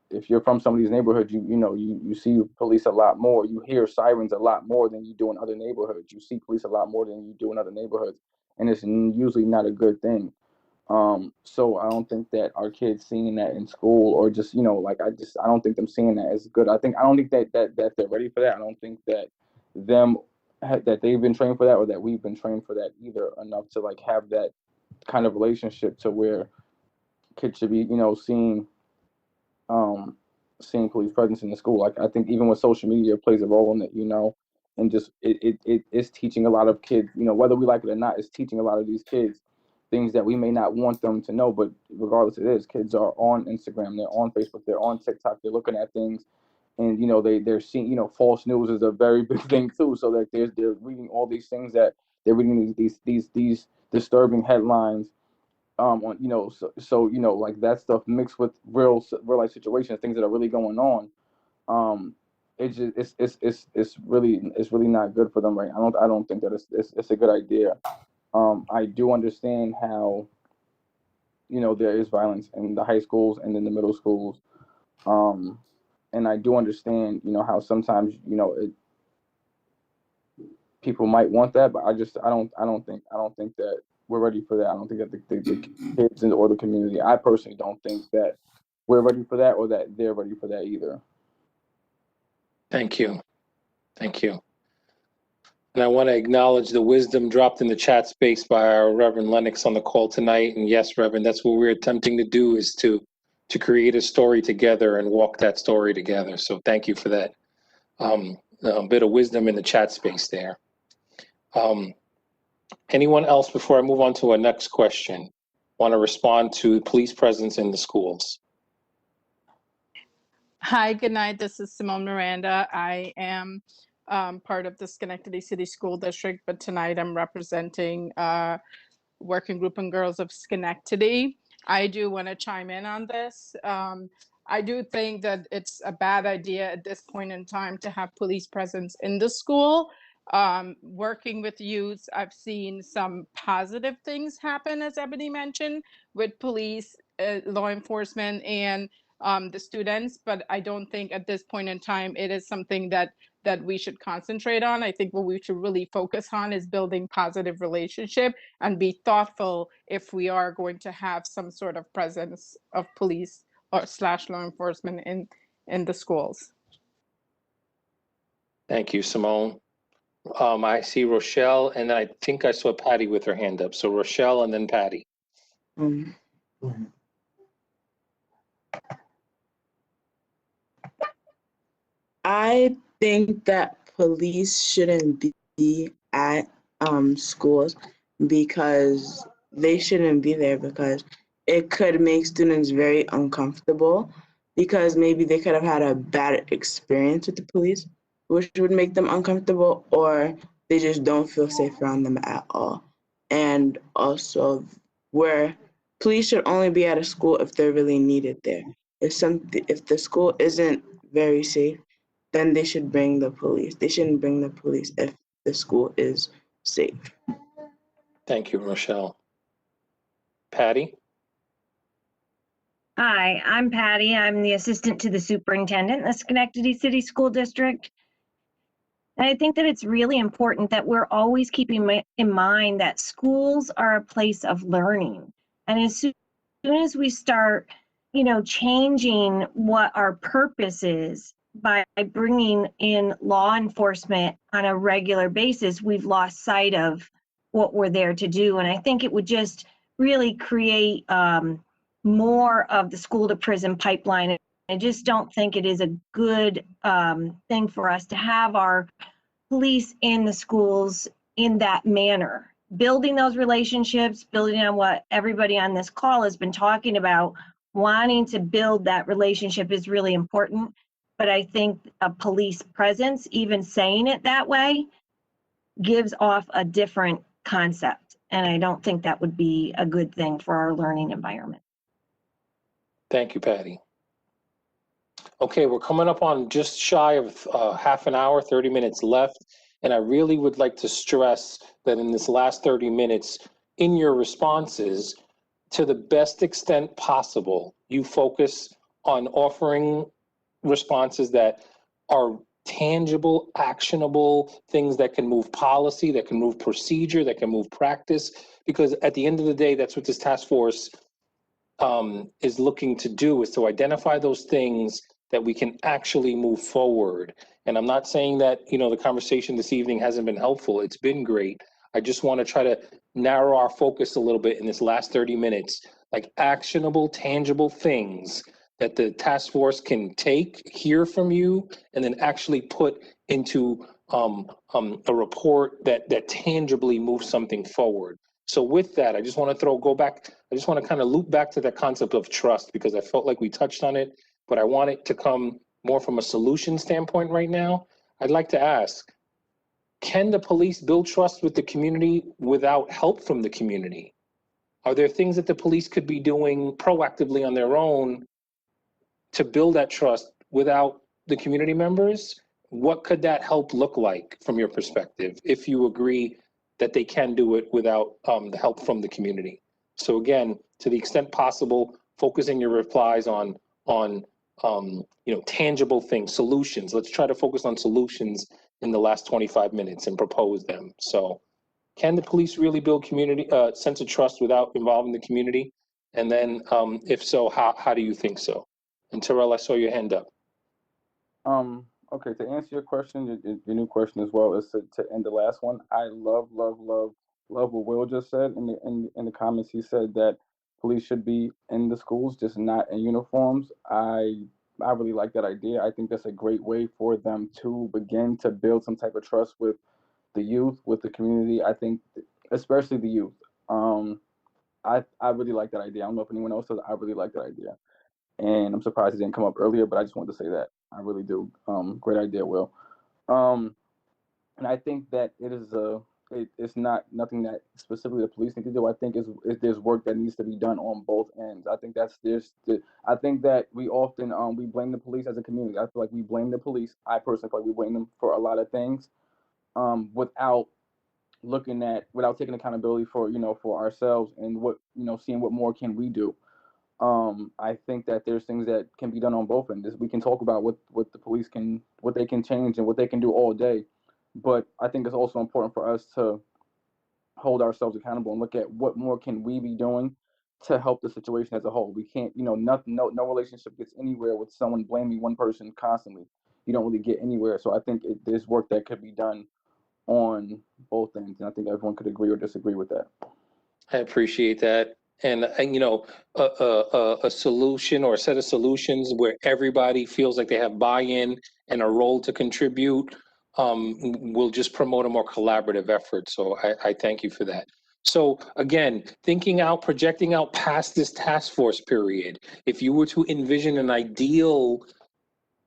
if you're from some of these neighborhoods, you see police a lot more. You hear sirens a lot more than you do in other neighborhoods. You see police a lot more than you do in other neighborhoods, and it's usually not a good thing. So I don't think that our kids seeing that in school, or just I don't think them seeing that is good. I don't think that they're ready for that. I don't think that that they've been trained for that, or that we've been trained for that either, enough to like have that kind of relationship to where kids should be seeing seeing police presence in the school. Like I think even with social media plays a role in it, and just it is teaching a lot of kids, whether we like it or not, it's teaching a lot of these kids things that we may not want them to know. But regardless, it is. Kids are on Instagram, they're on Facebook, they're on TikTok, they're looking at things, and they're seeing, false news is a very big thing too. So that they're reading all these things, that they're reading these disturbing headlines on like that stuff mixed with real life situations, things that are really going on. It's just it's really not good for them, right? I don't think that it's a good idea. I do understand how there is violence in the high schools and in the middle schools, and I do understand how sometimes people might want that, but I don't think that we're ready for that. I don't think that the kids or the community, I personally don't think that we're ready for that, or that they're ready for that either. Thank you. Thank you. And I want to acknowledge the wisdom dropped in the chat space by our Reverend Lennox on the call tonight. And yes, Reverend, that's what we're attempting to do, is to create a story together and walk that story together. So thank you for that bit of wisdom in the chat space there. Anyone else before I move on to our next question want to respond to police presence in the schools? Hi, good night. This is Simone Miranda. I am part of the Schenectady City School District, but tonight I'm representing Working Group and Girls of Schenectady. I do want to chime in on this. I do think that it's a bad idea at this point in time to have police presence in the school. Working with youth, I've seen some positive things happen, as Ebony mentioned, with police, law enforcement, and the students, but I don't think at this point in time it is something that we should concentrate on. I think what we should really focus on is building positive relationship and be thoughtful if we are going to have some sort of presence of police or / law enforcement in the schools. Thank you, Simone. I see Rochelle, and I think I saw Patty with her hand up. So Rochelle and then Patty. I think that police shouldn't be at schools, because they shouldn't be there, because it could make students very uncomfortable, because maybe they could have had a bad experience with the police, which would make them uncomfortable, or they just don't feel safe around them at all. And also, where police should only be at a school if they're really needed there. If the school isn't very safe, then they should bring the police. They shouldn't bring the police if the school is safe. Thank you, Rochelle. Patty? Hi, I'm Patty. I'm the assistant to the superintendent in the Schenectady City School District. And I think that it's really important that we're always keeping in mind that schools are a place of learning. And as soon as we start, changing what our purpose is by bringing in law enforcement on a regular basis, we've lost sight of what we're there to do. And I think it would just really create more of the school to prison pipeline. I just don't think it is a good thing for us to have our police in the schools in that manner. Building those relationships, building on what everybody on this call has been talking about, wanting to build that relationship is really important. But I think a police presence, even saying it that way, gives off a different concept. And I don't think that would be a good thing for our learning environment. Thank you, Patty. Okay, we're coming up on just shy of half an hour, 30 minutes left. And I really would like to stress that in this last 30 minutes, in your responses, to the best extent possible, you focus on offering responses that are tangible, actionable, things that can move policy, that can move procedure, that can move practice. Because at the end of the day, that's what this task force is looking to do, is to identify those things that we can actually move forward. And I'm not saying that, the conversation this evening hasn't been helpful. It's been great. I just want to try to narrow our focus a little bit in this last 30 minutes, like actionable, tangible things that the task force can take, hear from you, and then actually put into a report that tangibly moves something forward. So with that, I just want to I just want to kind of loop back to that concept of trust, because I felt like we touched on it, but I want it to come more from a solution standpoint right now. I'd like to ask, can the police build trust with the community without help from the community? Are there things that the police could be doing proactively on their own to build that trust without the community members? What could that help look like from your perspective, if you agree that they can do it without the help from the community? So again, to the extent possible, focusing your replies on tangible things, solutions. Let's try to focus on solutions in the last 25 minutes and propose them. So can the police really build community sense of trust without involving the community? And then if so, how do you think so? And Terrell, I saw your hand up. Okay, to answer your question, your new question as well, is to end the last one. I love what Will just said in the comments. He said that police should be in the schools, just not in uniforms. I really like that idea. I think that's a great way for them to begin to build some type of trust with the youth, with the community. I think, especially the youth. I really like that idea. I don't know if anyone else does. I really like that idea. And I'm surprised it didn't come up earlier, but I just wanted to say that. I really do. Great idea, Will. And I think that it's not nothing that specifically the police need to do. I think there's work that needs to be done on both ends. I think I think that we often we blame the police as a community. I feel like we blame the police. I personally feel like we blame them for a lot of things, without taking accountability for for ourselves and seeing what more can we do. I think that there's things that can be done on both ends. We can talk about what the police what they can change and what they can do all day, but I think it's also important for us to hold ourselves accountable and look at what more can we be doing to help the situation as a whole. We can't, no relationship gets anywhere with someone blaming one person constantly. You don't really get anywhere. So I think there's work that could be done on both ends, and I think everyone could agree or disagree with that. I appreciate that. And a solution or a set of solutions where everybody feels like they have buy-in and a role to contribute will just promote a more collaborative effort. So I thank you for that. So again, projecting out past this task force period, if you were to envision an ideal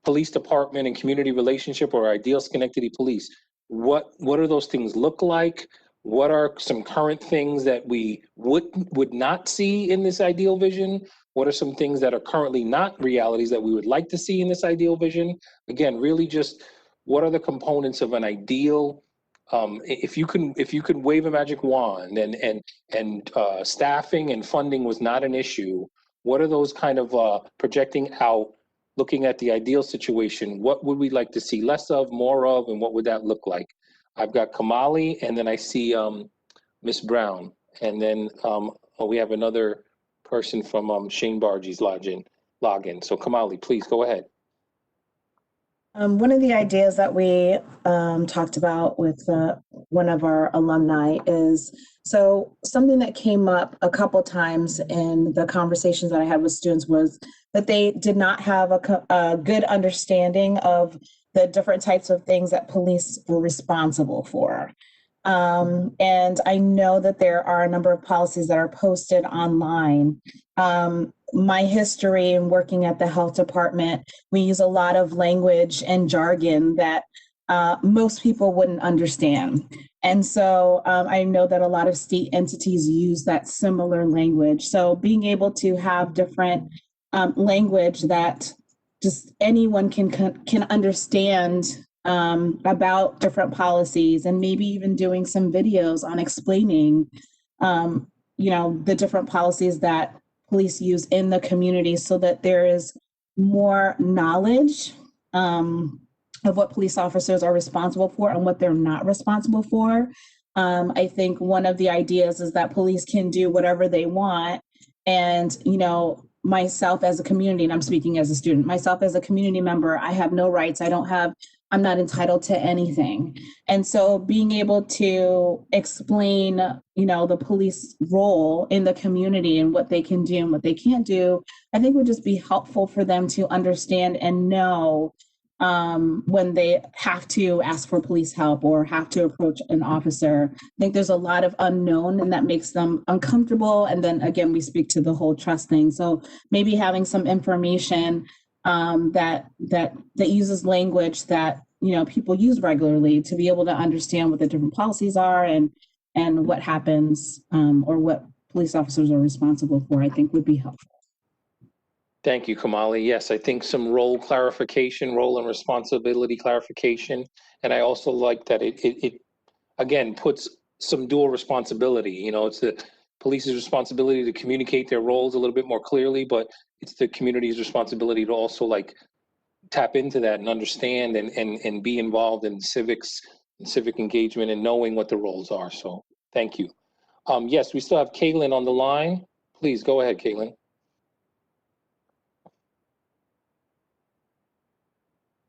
police department and community relationship or ideal Schenectady police, what do those things look like? What are some current things that we would not see in this ideal vision? What are some things that are currently not realities that we would like to see in this ideal vision? Again, really just what are the components of an ideal? If you could wave a magic wand and staffing and funding was not an issue, what are those kind of projecting out, looking at the ideal situation? What would we like to see less of, more of, and what would that look like? I've got Kamali, and then I see Miss Brown, and then we have another person from Shane Bargie's login. So Kamali, please go ahead. One of the ideas that we talked about with one of our alumni is, so something that came up a couple times in the conversations that I had with students was that they did not have a good understanding of the different types of things that police were responsible for. And I know that there are a number of policies that are posted online. My history in working at the health department, we use a lot of language and jargon that most people wouldn't understand. And so I know that a lot of state entities use that similar language. So being able to have different language that just anyone can understand about different policies, and maybe even doing some videos on explaining, the different policies that police use in the community, so that there is more knowledge of what police officers are responsible for and what they're not responsible for. I think one of the ideas is that police can do whatever they want, and myself as a community, and I'm speaking as a student, myself as a community member, I have no rights. I don't have I'm not entitled to anything. And so being able to explain, the police role in the community and what they can do and what they can't do, I think would just be helpful for them to understand and know when they have to ask for police help or have to approach an officer. I think there's a lot of unknown and that makes them uncomfortable. And then again, we speak to the whole trust thing. So maybe having some information that uses language that people use regularly to be able to understand what the different policies are and what happens or what police officers are responsible for, I think would be helpful. Thank you, Kamali. Yes, I think some role clarification, role and responsibility clarification. And I also like that it again, puts some dual responsibility. It's the police's responsibility to communicate their roles a little bit more clearly, but it's the community's responsibility to also tap into that and understand and be involved in civic engagement and knowing what the roles are. So thank you. Yes, we still have Caitlin on the line. Please go ahead, Caitlin.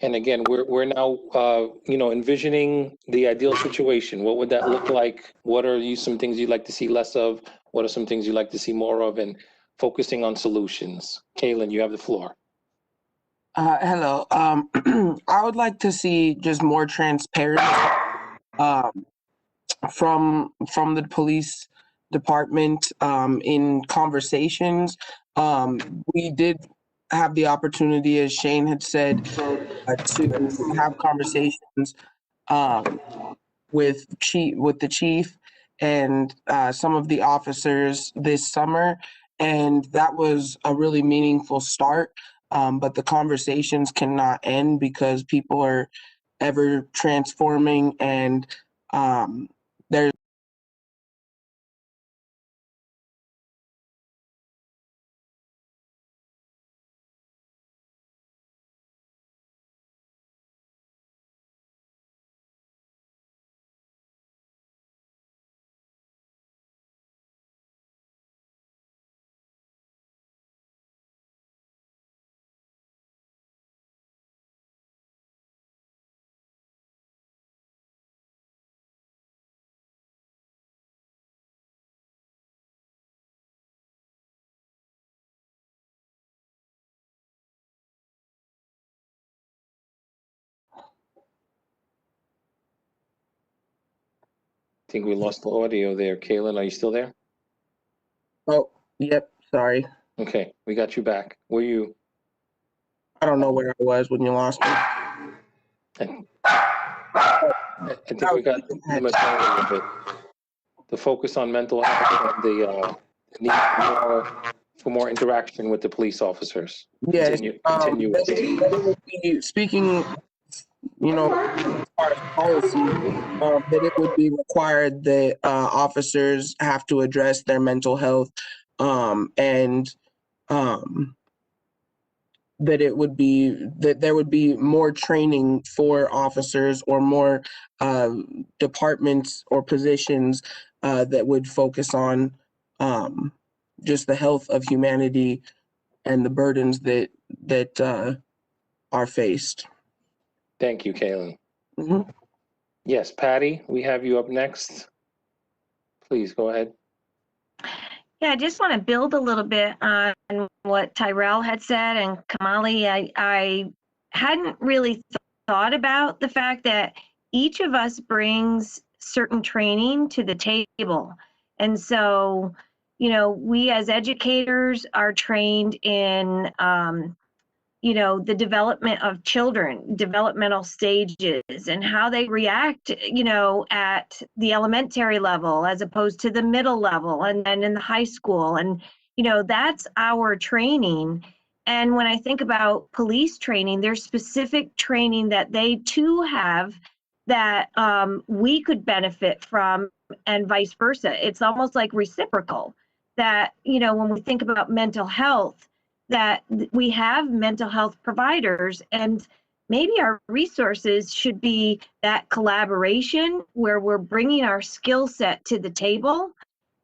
And again, we're now, envisioning the ideal situation. What would that look like? What are some things you'd like to see less of? What are some things you'd like to see more of? And focusing on solutions. Kaylin, you have the floor. Hello. I would like to see just more transparency from the police department in conversations. We did have the opportunity, as Shane had said, to have conversations with the chief and some of the officers this summer, and that was a really meaningful start. But the conversations cannot end because people are ever transforming, and there's I think we lost the audio there. Kaylin, are you still there? Oh, yep, sorry. Okay, we got you back. Were you? I don't know where I was when you lost me. I think we got the majority of it. The focus on mental health and the need for more interaction with the police officers. Yes, Continue. that would be, speaking, as far as policy, that it would be required that officers have to address their mental health, and that it would be that there would be more training for officers or more departments or positions that would focus on just the health of humanity and the burdens that are faced. Thank you, Kaylin. Mm-hmm. Yes, Patty, we have you up next. Please go ahead. Yeah, I just want to build a little bit on what Tyrell had said, and Kamali, I hadn't really thought about the fact that each of us brings certain training to the table. And so, we as educators are trained in, the development of children, developmental stages, and how they react, at the elementary level as opposed to the middle level and then in the high school. And, that's our training. And when I think about police training, there's specific training that they too have that we could benefit from, and vice versa. It's almost like reciprocal that, when we think about mental health, that we have mental health providers, and maybe our resources should be that collaboration where we're bringing our skill set to the table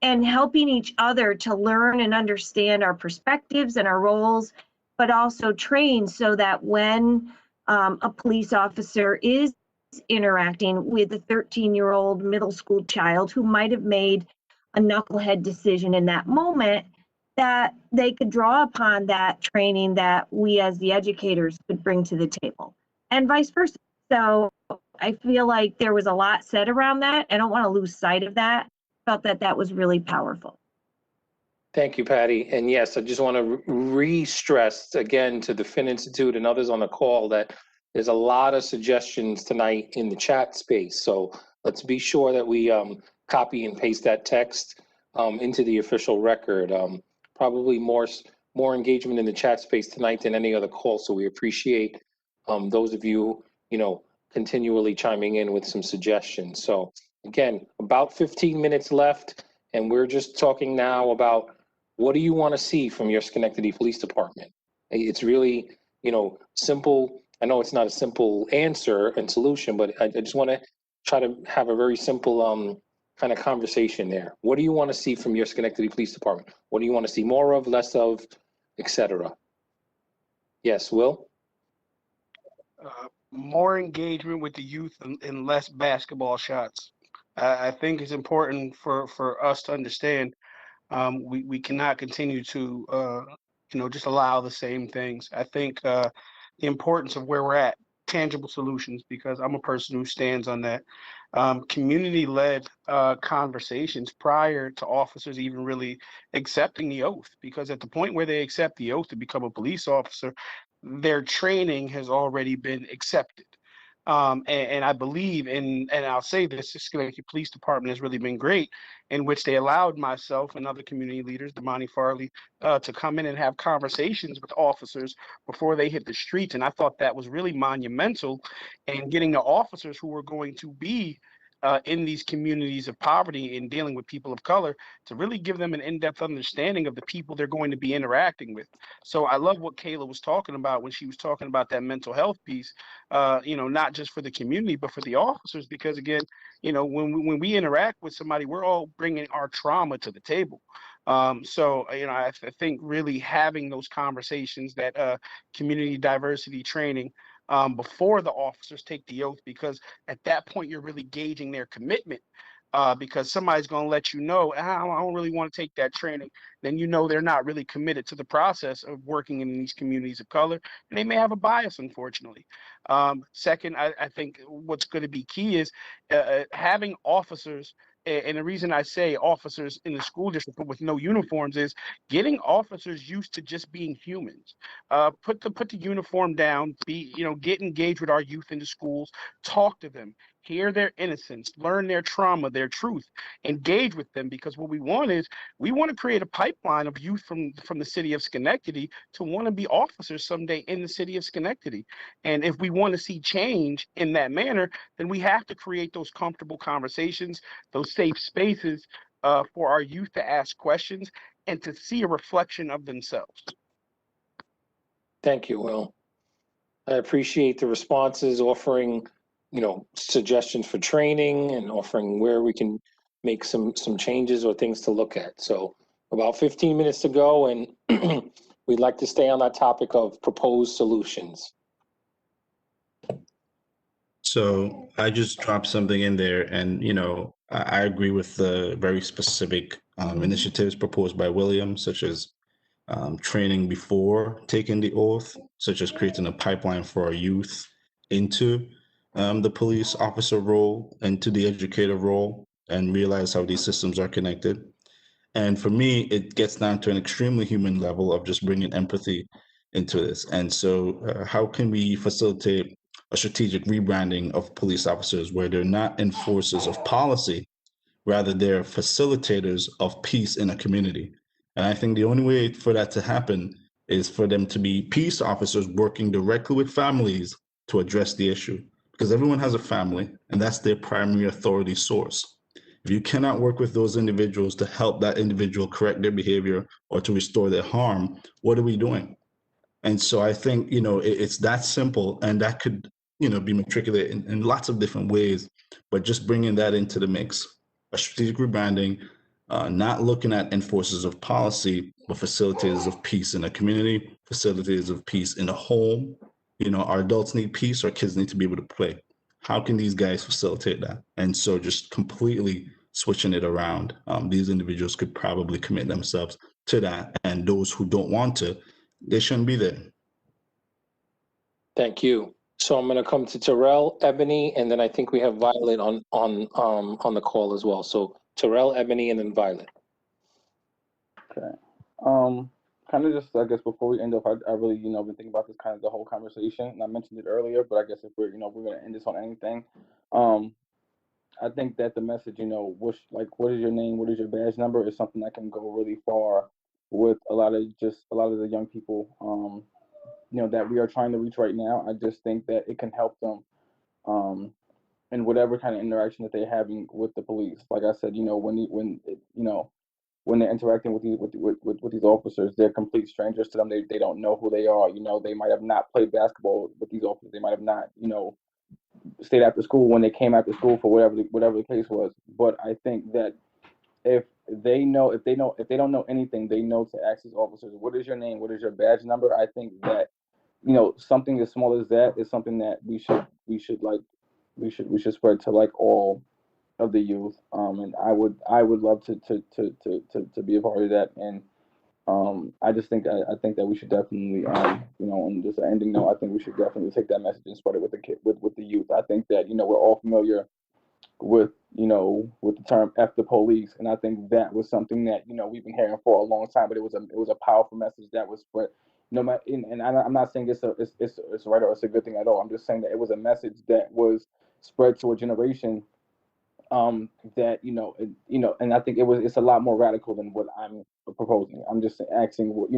and helping each other to learn and understand our perspectives and our roles, but also train so that when a police officer is interacting with a 13-year-old middle school child who might have made a knucklehead decision in that moment, that they could draw upon that training that we as the educators could bring to the table, and vice versa. So I feel like there was a lot said around that. I don't want to lose sight of that. Felt that that was really powerful. Thank you, Patty. And yes, I just want to re-stress again to the Finn Institute and others on the call that there's a lot of suggestions tonight in the chat space. So let's be sure that we copy and paste that text into the official record. Probably more engagement in the chat space tonight than any other call. So we appreciate those of you, continually chiming in with some suggestions. So again, about 15 minutes left, and we're just talking now about what do you want to see from your Schenectady Police Department? It's really, simple. I know it's not a simple answer and solution, but I just want to try to have a very simple kind of conversation there. What do you want to see from your Schenectady Police Department? What do you want to see more of, less of, etc.? Yes, Will? More engagement with the youth and less basketball shots. I think it's important for us to understand we cannot continue to just allow the same things. I think the importance of where we're at, tangible solutions, because I'm a person who stands on that. Community-led conversations prior to officers even really accepting the oath, because at the point where they accept the oath to become a police officer, their training has already been accepted. And I believe and I'll say this, the Schenectady Police Department has really been great, in which they allowed myself and other community leaders, Damani Farley, to come in and have conversations with officers before they hit the streets. And I thought that was really monumental in getting the officers who were going to be in these communities of poverty and dealing with people of color to really give them an in-depth understanding of the people they're going to be interacting with. So I love what Kayla was talking about when she was talking about that mental health piece, not just for the community, but for the officers, because again, when we interact with somebody, we're all bringing our trauma to the table. I think really having those conversations, that community diversity training, before the officers take the oath, because at that point you're really gauging their commitment, because somebody's going to let you know, I don't really want to take that training. Then they're not really committed to the process of working in these communities of color, and they may have a bias, unfortunately. Second, I think what's going to be key is having officers. And the reason I say officers in the school district with no uniforms is getting officers used to just being humans. Put the uniform down. Get engaged with our youth in the schools. Talk to them. Hear their innocence. Learn their trauma, their truth. Engage with them, because what we want to create a pipeline of youth from the city of Schenectady to want to be officers someday in the city of Schenectady. And if we want to see change in that manner, then we have to create those comfortable conversations, those safe spaces for our youth to ask questions and to see a reflection of themselves. Thank you, Will. I appreciate the responses, offering, suggestions for training and offering where we can make some changes or things to look at. So about 15 minutes to go, and we'd like to stay on that topic of proposed solutions. So I just dropped something in there, and I agree with the very specific initiatives proposed by William, such as training before taking the oath, such as creating a pipeline for our youth into the police officer role, into the educator role, and realize how these systems are connected. And for me, it gets down to an extremely human level of just bringing empathy into this. And so how can we facilitate a strategic rebranding of police officers where they're not enforcers of policy, rather they're facilitators of peace in a community? And I think the only way for that to happen is for them to be peace officers working directly with families to address the issue, because everyone has a family and that's their primary authority source. If you cannot work with those individuals to help that individual correct their behavior or to restore their harm, what are we doing? And so I think, it's that simple, and that could, be matriculated in lots of different ways, but just bringing that into the mix, a strategic rebranding, not looking at enforcers of policy, but facilitators of peace in a community, facilitators of peace in a home, our adults need peace, our kids need to be able to play. How can these guys facilitate that? And so just completely switching it around, these individuals could probably commit themselves to that. And those who don't want to, they shouldn't be there. Thank you. So I'm going to come to Terrell, Ebony, and then I think we have Violet on the call as well. So Terrell, Ebony, and then Violet. Okay. Kind of just, I guess, before we end up, I really, been thinking about this kind of the whole conversation, and I mentioned it earlier, but I guess if we're going to end this on anything, I think that the message, what is your name, what is your badge number, is something that can go really far with a lot of the young people, that we are trying to reach right now. I just think that it can help them, in whatever kind of interaction that they're having with the police. Like I said, when they're interacting with these officers, they're complete strangers to them. They don't know who they are. They might have not played basketball with these officers. They might have not, stayed after school when they came after school for whatever the case was. But I think that if they don't know anything, they know to ask these officers, what is your name? What is your badge number? I think that, something as small as that is something that we should spread to like all of the youth. And I would love to be a part of that. And I just think I think that we should definitely on just an ending note, I think we should definitely take that message and spread it with the youth. I think that we're all familiar with the term "F the police," and I think that was something that we've been hearing for a long time. But it was a powerful message that was spread. No matter, and I'm not saying it's right or it's a good thing at all. I'm just saying that it was a message that was spread to a generation that and I think it's a lot more radical than what I'm proposing. I'm just asking what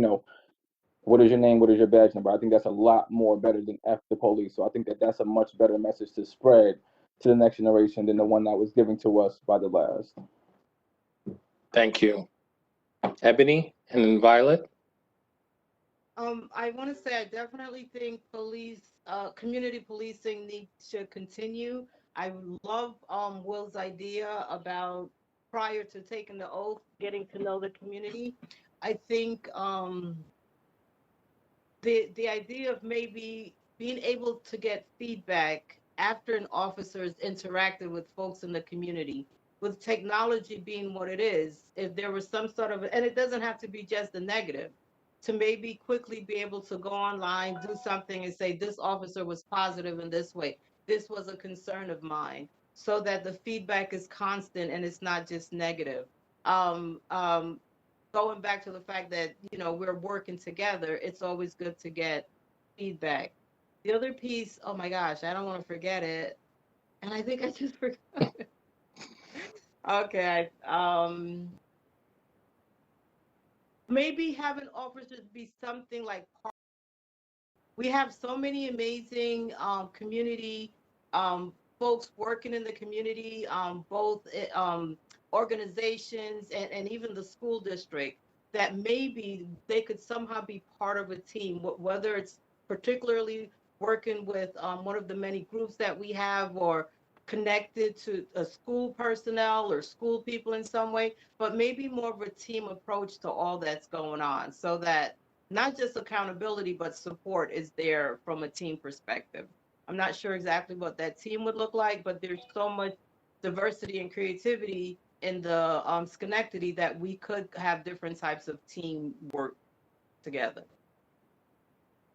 is your name, what is your badge number. I think that's a lot more better than F the police. So I think that that's a much better message to spread to the next generation than the one that was given to us by the last. Thank you. Ebony, and then Violet. I want to say I definitely think community policing should continue. I love Will's idea about prior to taking the oath, getting to know the community. I think the idea of maybe being able to get feedback after an officer's interacted with folks in the community, with technology being what it is, if there was some sort of, and it doesn't have to be just a negative, to maybe quickly be able to go online, do something and say, this officer was positive in this way. This was a concern of mine, so that the feedback is constant and it's not just negative. Going back to the fact that, we're working together, it's always good to get feedback. The other piece, oh my gosh, I don't want to forget it. And I think I just forgot. Okay. Maybe having officers be something like we have so many amazing community folks working in the community, both organizations and even the school district, that maybe they could somehow be part of a team, whether it's particularly working with one of the many groups that we have, or connected to a school personnel or school people in some way, but maybe more of a team approach to all that's going on, so that not just accountability, but support is there from a team perspective. I'm not sure exactly what that team would look like, but there's so much diversity and creativity in the Schenectady that we could have different types of team work together.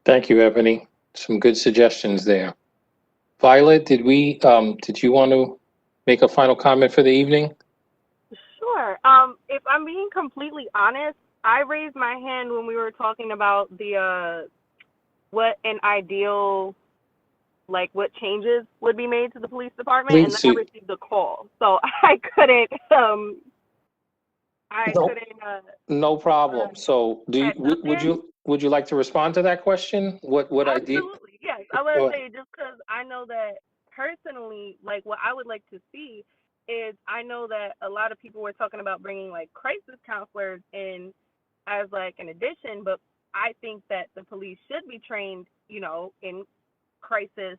Thank you, Ebony. Some good suggestions there. Violet, did you want to make a final comment for the evening? Sure. If I'm being completely honest, I raised my hand when we were talking about the what an ideal, like what changes would be made to the police department, and then I received a call, so I couldn't. No problem. So, would you like to respond to that question? What idea? Absolutely, yes. I would say, just because I know that personally, like what I would like to see is, I know that a lot of people were talking about bringing like crisis counselors in as like an addition, but I think that the police should be trained, in crisis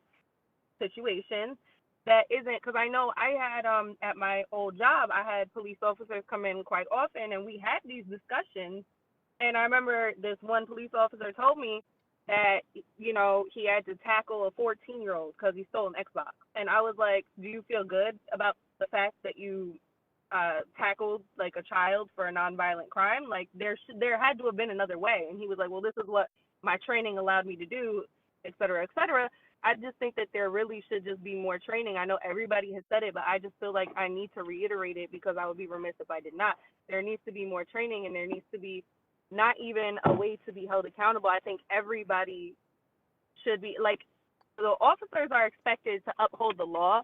situations. That isn't, because I know I had at my old job, I had police officers come in quite often, and we had these discussions. And I remember this one police officer told me that, you know, he had to tackle a 14-year-old because he stole an Xbox. And I was like, do you feel good about the fact that you tackled like a child for a nonviolent crime? Like there had to have been another way. And he was like, well, this is what my training allowed me to do, et cetera, et cetera. I just think that there really should just be more training. I know everybody has said it, but I just feel like I need to reiterate it because I would be remiss if I did not. There needs to be more training, and there needs to be not even a way to be held accountable. I think everybody should be, like, the officers are expected to uphold the law,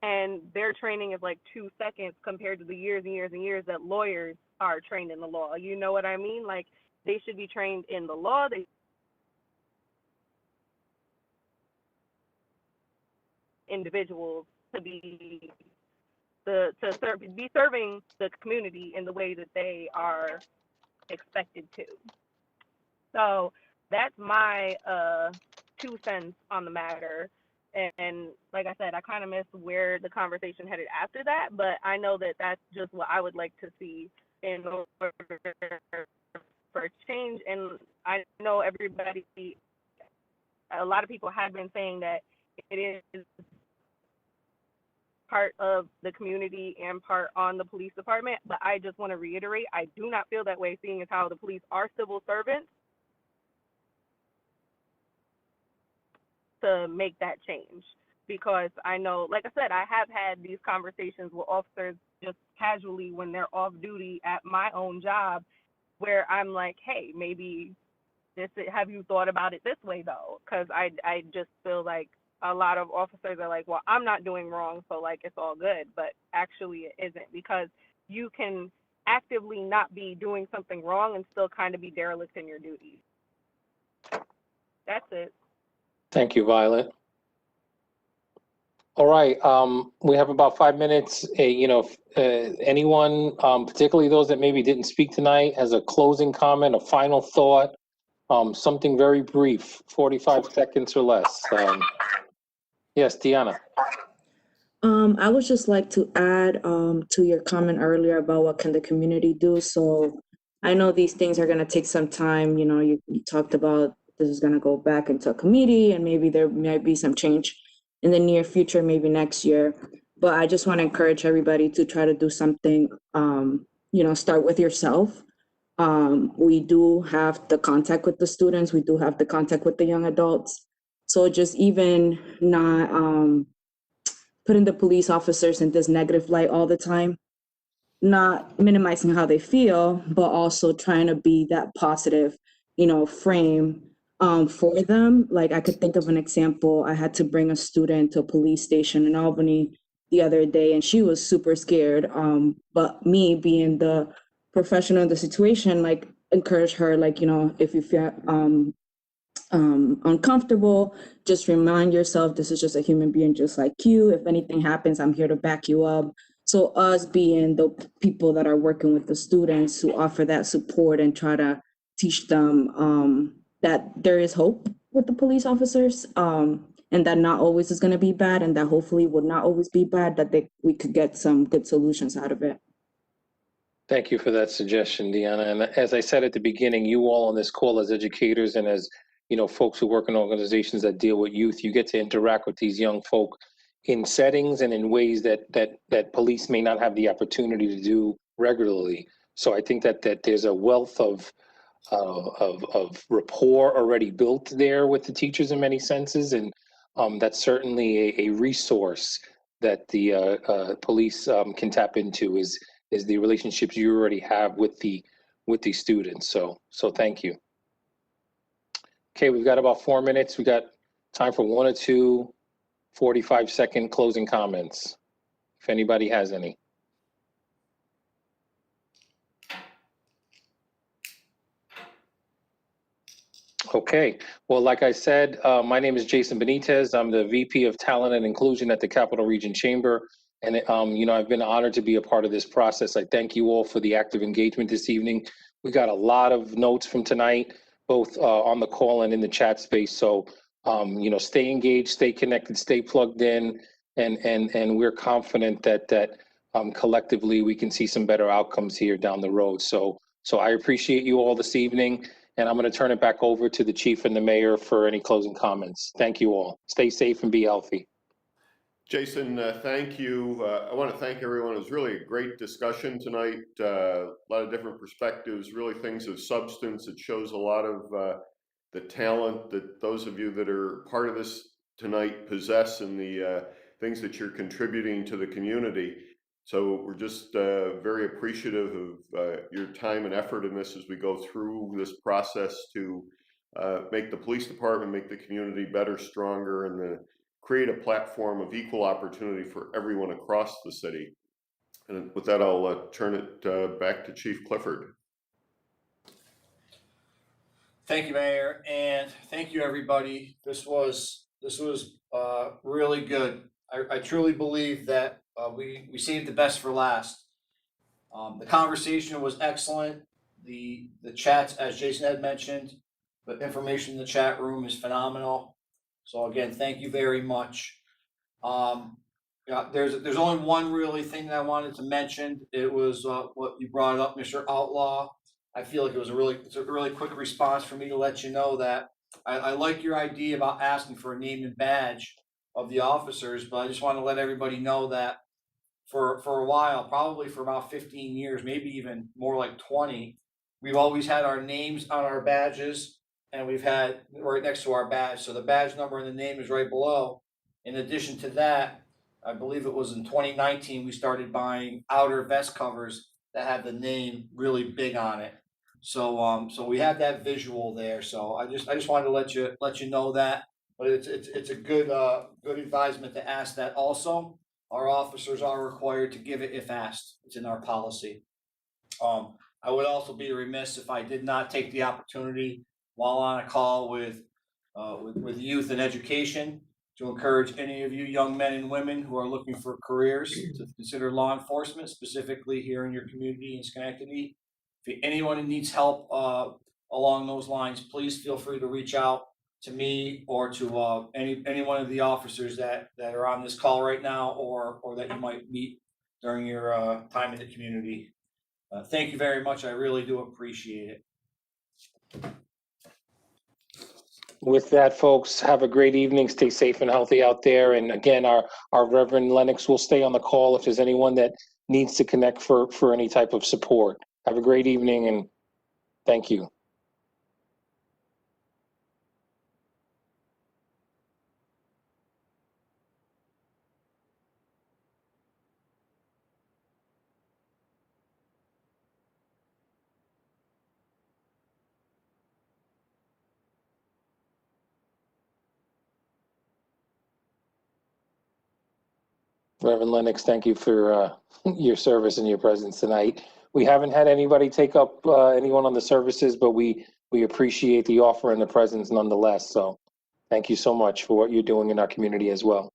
and their training is like 2 seconds compared to the years and years and years that lawyers are trained in the law. You know what I mean? Like, they should be trained in the law. They individuals to be be serving the community in the way that they are expected to. So that's my 2 cents on the matter. And like I said, I kind of missed where the conversation headed after that, but I know that that's just what I would like to see in order for change. And I know everybody, a lot of people have been saying that it is part of the community and part on the police department, but I just want to reiterate, I do not feel that way, seeing as how the police are civil servants, to make that change. Because I know, like I said, I have had these conversations with officers just casually when they're off duty at my own job, where I'm like, hey, maybe have you thought about it this way though? Because I just feel like a lot of officers are like, well, I'm not doing wrong, so like it's all good. But actually it isn't, because you can actively not be doing something wrong and still kind of be derelict in your duties. That's it. Thank you, Violet. All right, we have about 5 minutes. Anyone, particularly those that maybe didn't speak tonight, has a closing comment, a final thought, something very brief, 45 seconds or less. Yes, Deanna. I would just like to add to your comment earlier about what can the community do. So I know these things are going to take some time. You know, you talked about this is going to go back into a committee, and maybe there might be some change in the near future, maybe next year. But I just want to encourage everybody to try to do something, start with yourself. We do have the contact with the students. We do have the contact with the young adults. So just even not putting the police officers in this negative light all the time, not minimizing how they feel, but also trying to be that positive, frame for them. Like, I could think of an example. I had to bring a student to a police station in Albany the other day, and she was super scared. But me being the professional in the situation, like, encourage her, like, if you feel uncomfortable, just remind yourself this is just a human being just like you. If anything happens, I'm here to back you up. So us being the people that are working with the students who offer that support and try to teach them that there is hope with the police officers, and that not always is going to be bad, and that hopefully would not always be bad, that we could get some good solutions out of it. Thank you for that suggestion, Deanna. And as I said at the beginning, you all on this call as educators and as folks who work in organizations that deal with youth, you get to interact with these young folk in settings and in ways that police may not have the opportunity to do regularly. So I think that there's a wealth of rapport already built there with the teachers in many senses, and that's certainly a resource that the police can tap into is the relationships you already have with the students. So thank you. Okay, we've got about 4 minutes. We got time for 1 or 2 45-second closing comments, if anybody has any. Okay, well, like I said, my name is Jason Benitez. I'm the VP of Talent and Inclusion at the Capital Region Chamber. And, I've been honored to be a part of this process. I thank you all for the active engagement this evening. We got a lot of notes from tonight, both on the call and in the chat space. So, stay engaged, stay connected, stay plugged in, and we're confident that collectively we can see some better outcomes here down the road. So I appreciate you all this evening. And I'm going to turn it back over to the chief and the mayor for any closing comments. Thank you all. Stay safe and be healthy. Jason, thank you. I want to thank everyone. It was really a great discussion tonight. A lot of different perspectives, really things of substance. It shows a lot of the talent that those of you that are part of this tonight possess and the things that you're contributing to the community. So we're just very appreciative of your time and effort in this as we go through this process to make the police department, make the community better, stronger, and create a platform of equal opportunity for everyone across the city. And with that, I'll turn it back to Chief Clifford. Thank you, Mayor, and thank you, everybody. This was really good. I truly believe that we saved the best for last. The conversation was excellent. The chats, as Jason had mentioned, the information in the chat room is phenomenal. So again, thank you very much. Yeah, there's only one really thing that I wanted to mention. It was what you brought up, Mr. Outlaw. I feel like it's a really quick response for me to let you know that I like your idea about asking for a name and badge of the officers, but I just want to let everybody know that for a while, probably for about 15 years, maybe even more like 20, we've always had our names on our badges, and we've had right next to our badge. So the badge number and the name is right below. In addition to that, I believe it was in 2019, we started buying outer vest covers that have the name really big on it. So so we have that visual there. So I just wanted to let you know that. But it's a good advisement to ask that also. Our officers are required to give it if asked. It's in our policy. I would also be remiss if I did not take the opportunity while on a call with youth and education to encourage any of you young men and women who are looking for careers to consider law enforcement, specifically here in your community in Schenectady. If anyone needs help along those lines, please feel free to reach out to me or to any one of the officers that are on this call right now or that you might meet during your time in the community. Thank you very much. I really do appreciate it. With that, folks, have a great evening. Stay safe and healthy out there. And again, our Reverend Lennox will stay on the call if there's anyone that needs to connect for any type of support. Have a great evening and thank you. Reverend Lennox, thank you for your service and your presence tonight. We haven't had anybody take up anyone on the services, but we appreciate the offer and the presence nonetheless. So thank you so much for what you're doing in our community as well.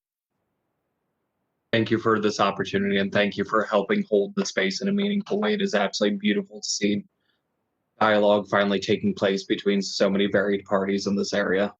Thank you for this opportunity and thank you for helping hold the space in a meaningful way. It is absolutely beautiful to see dialogue finally taking place between so many varied parties in this area.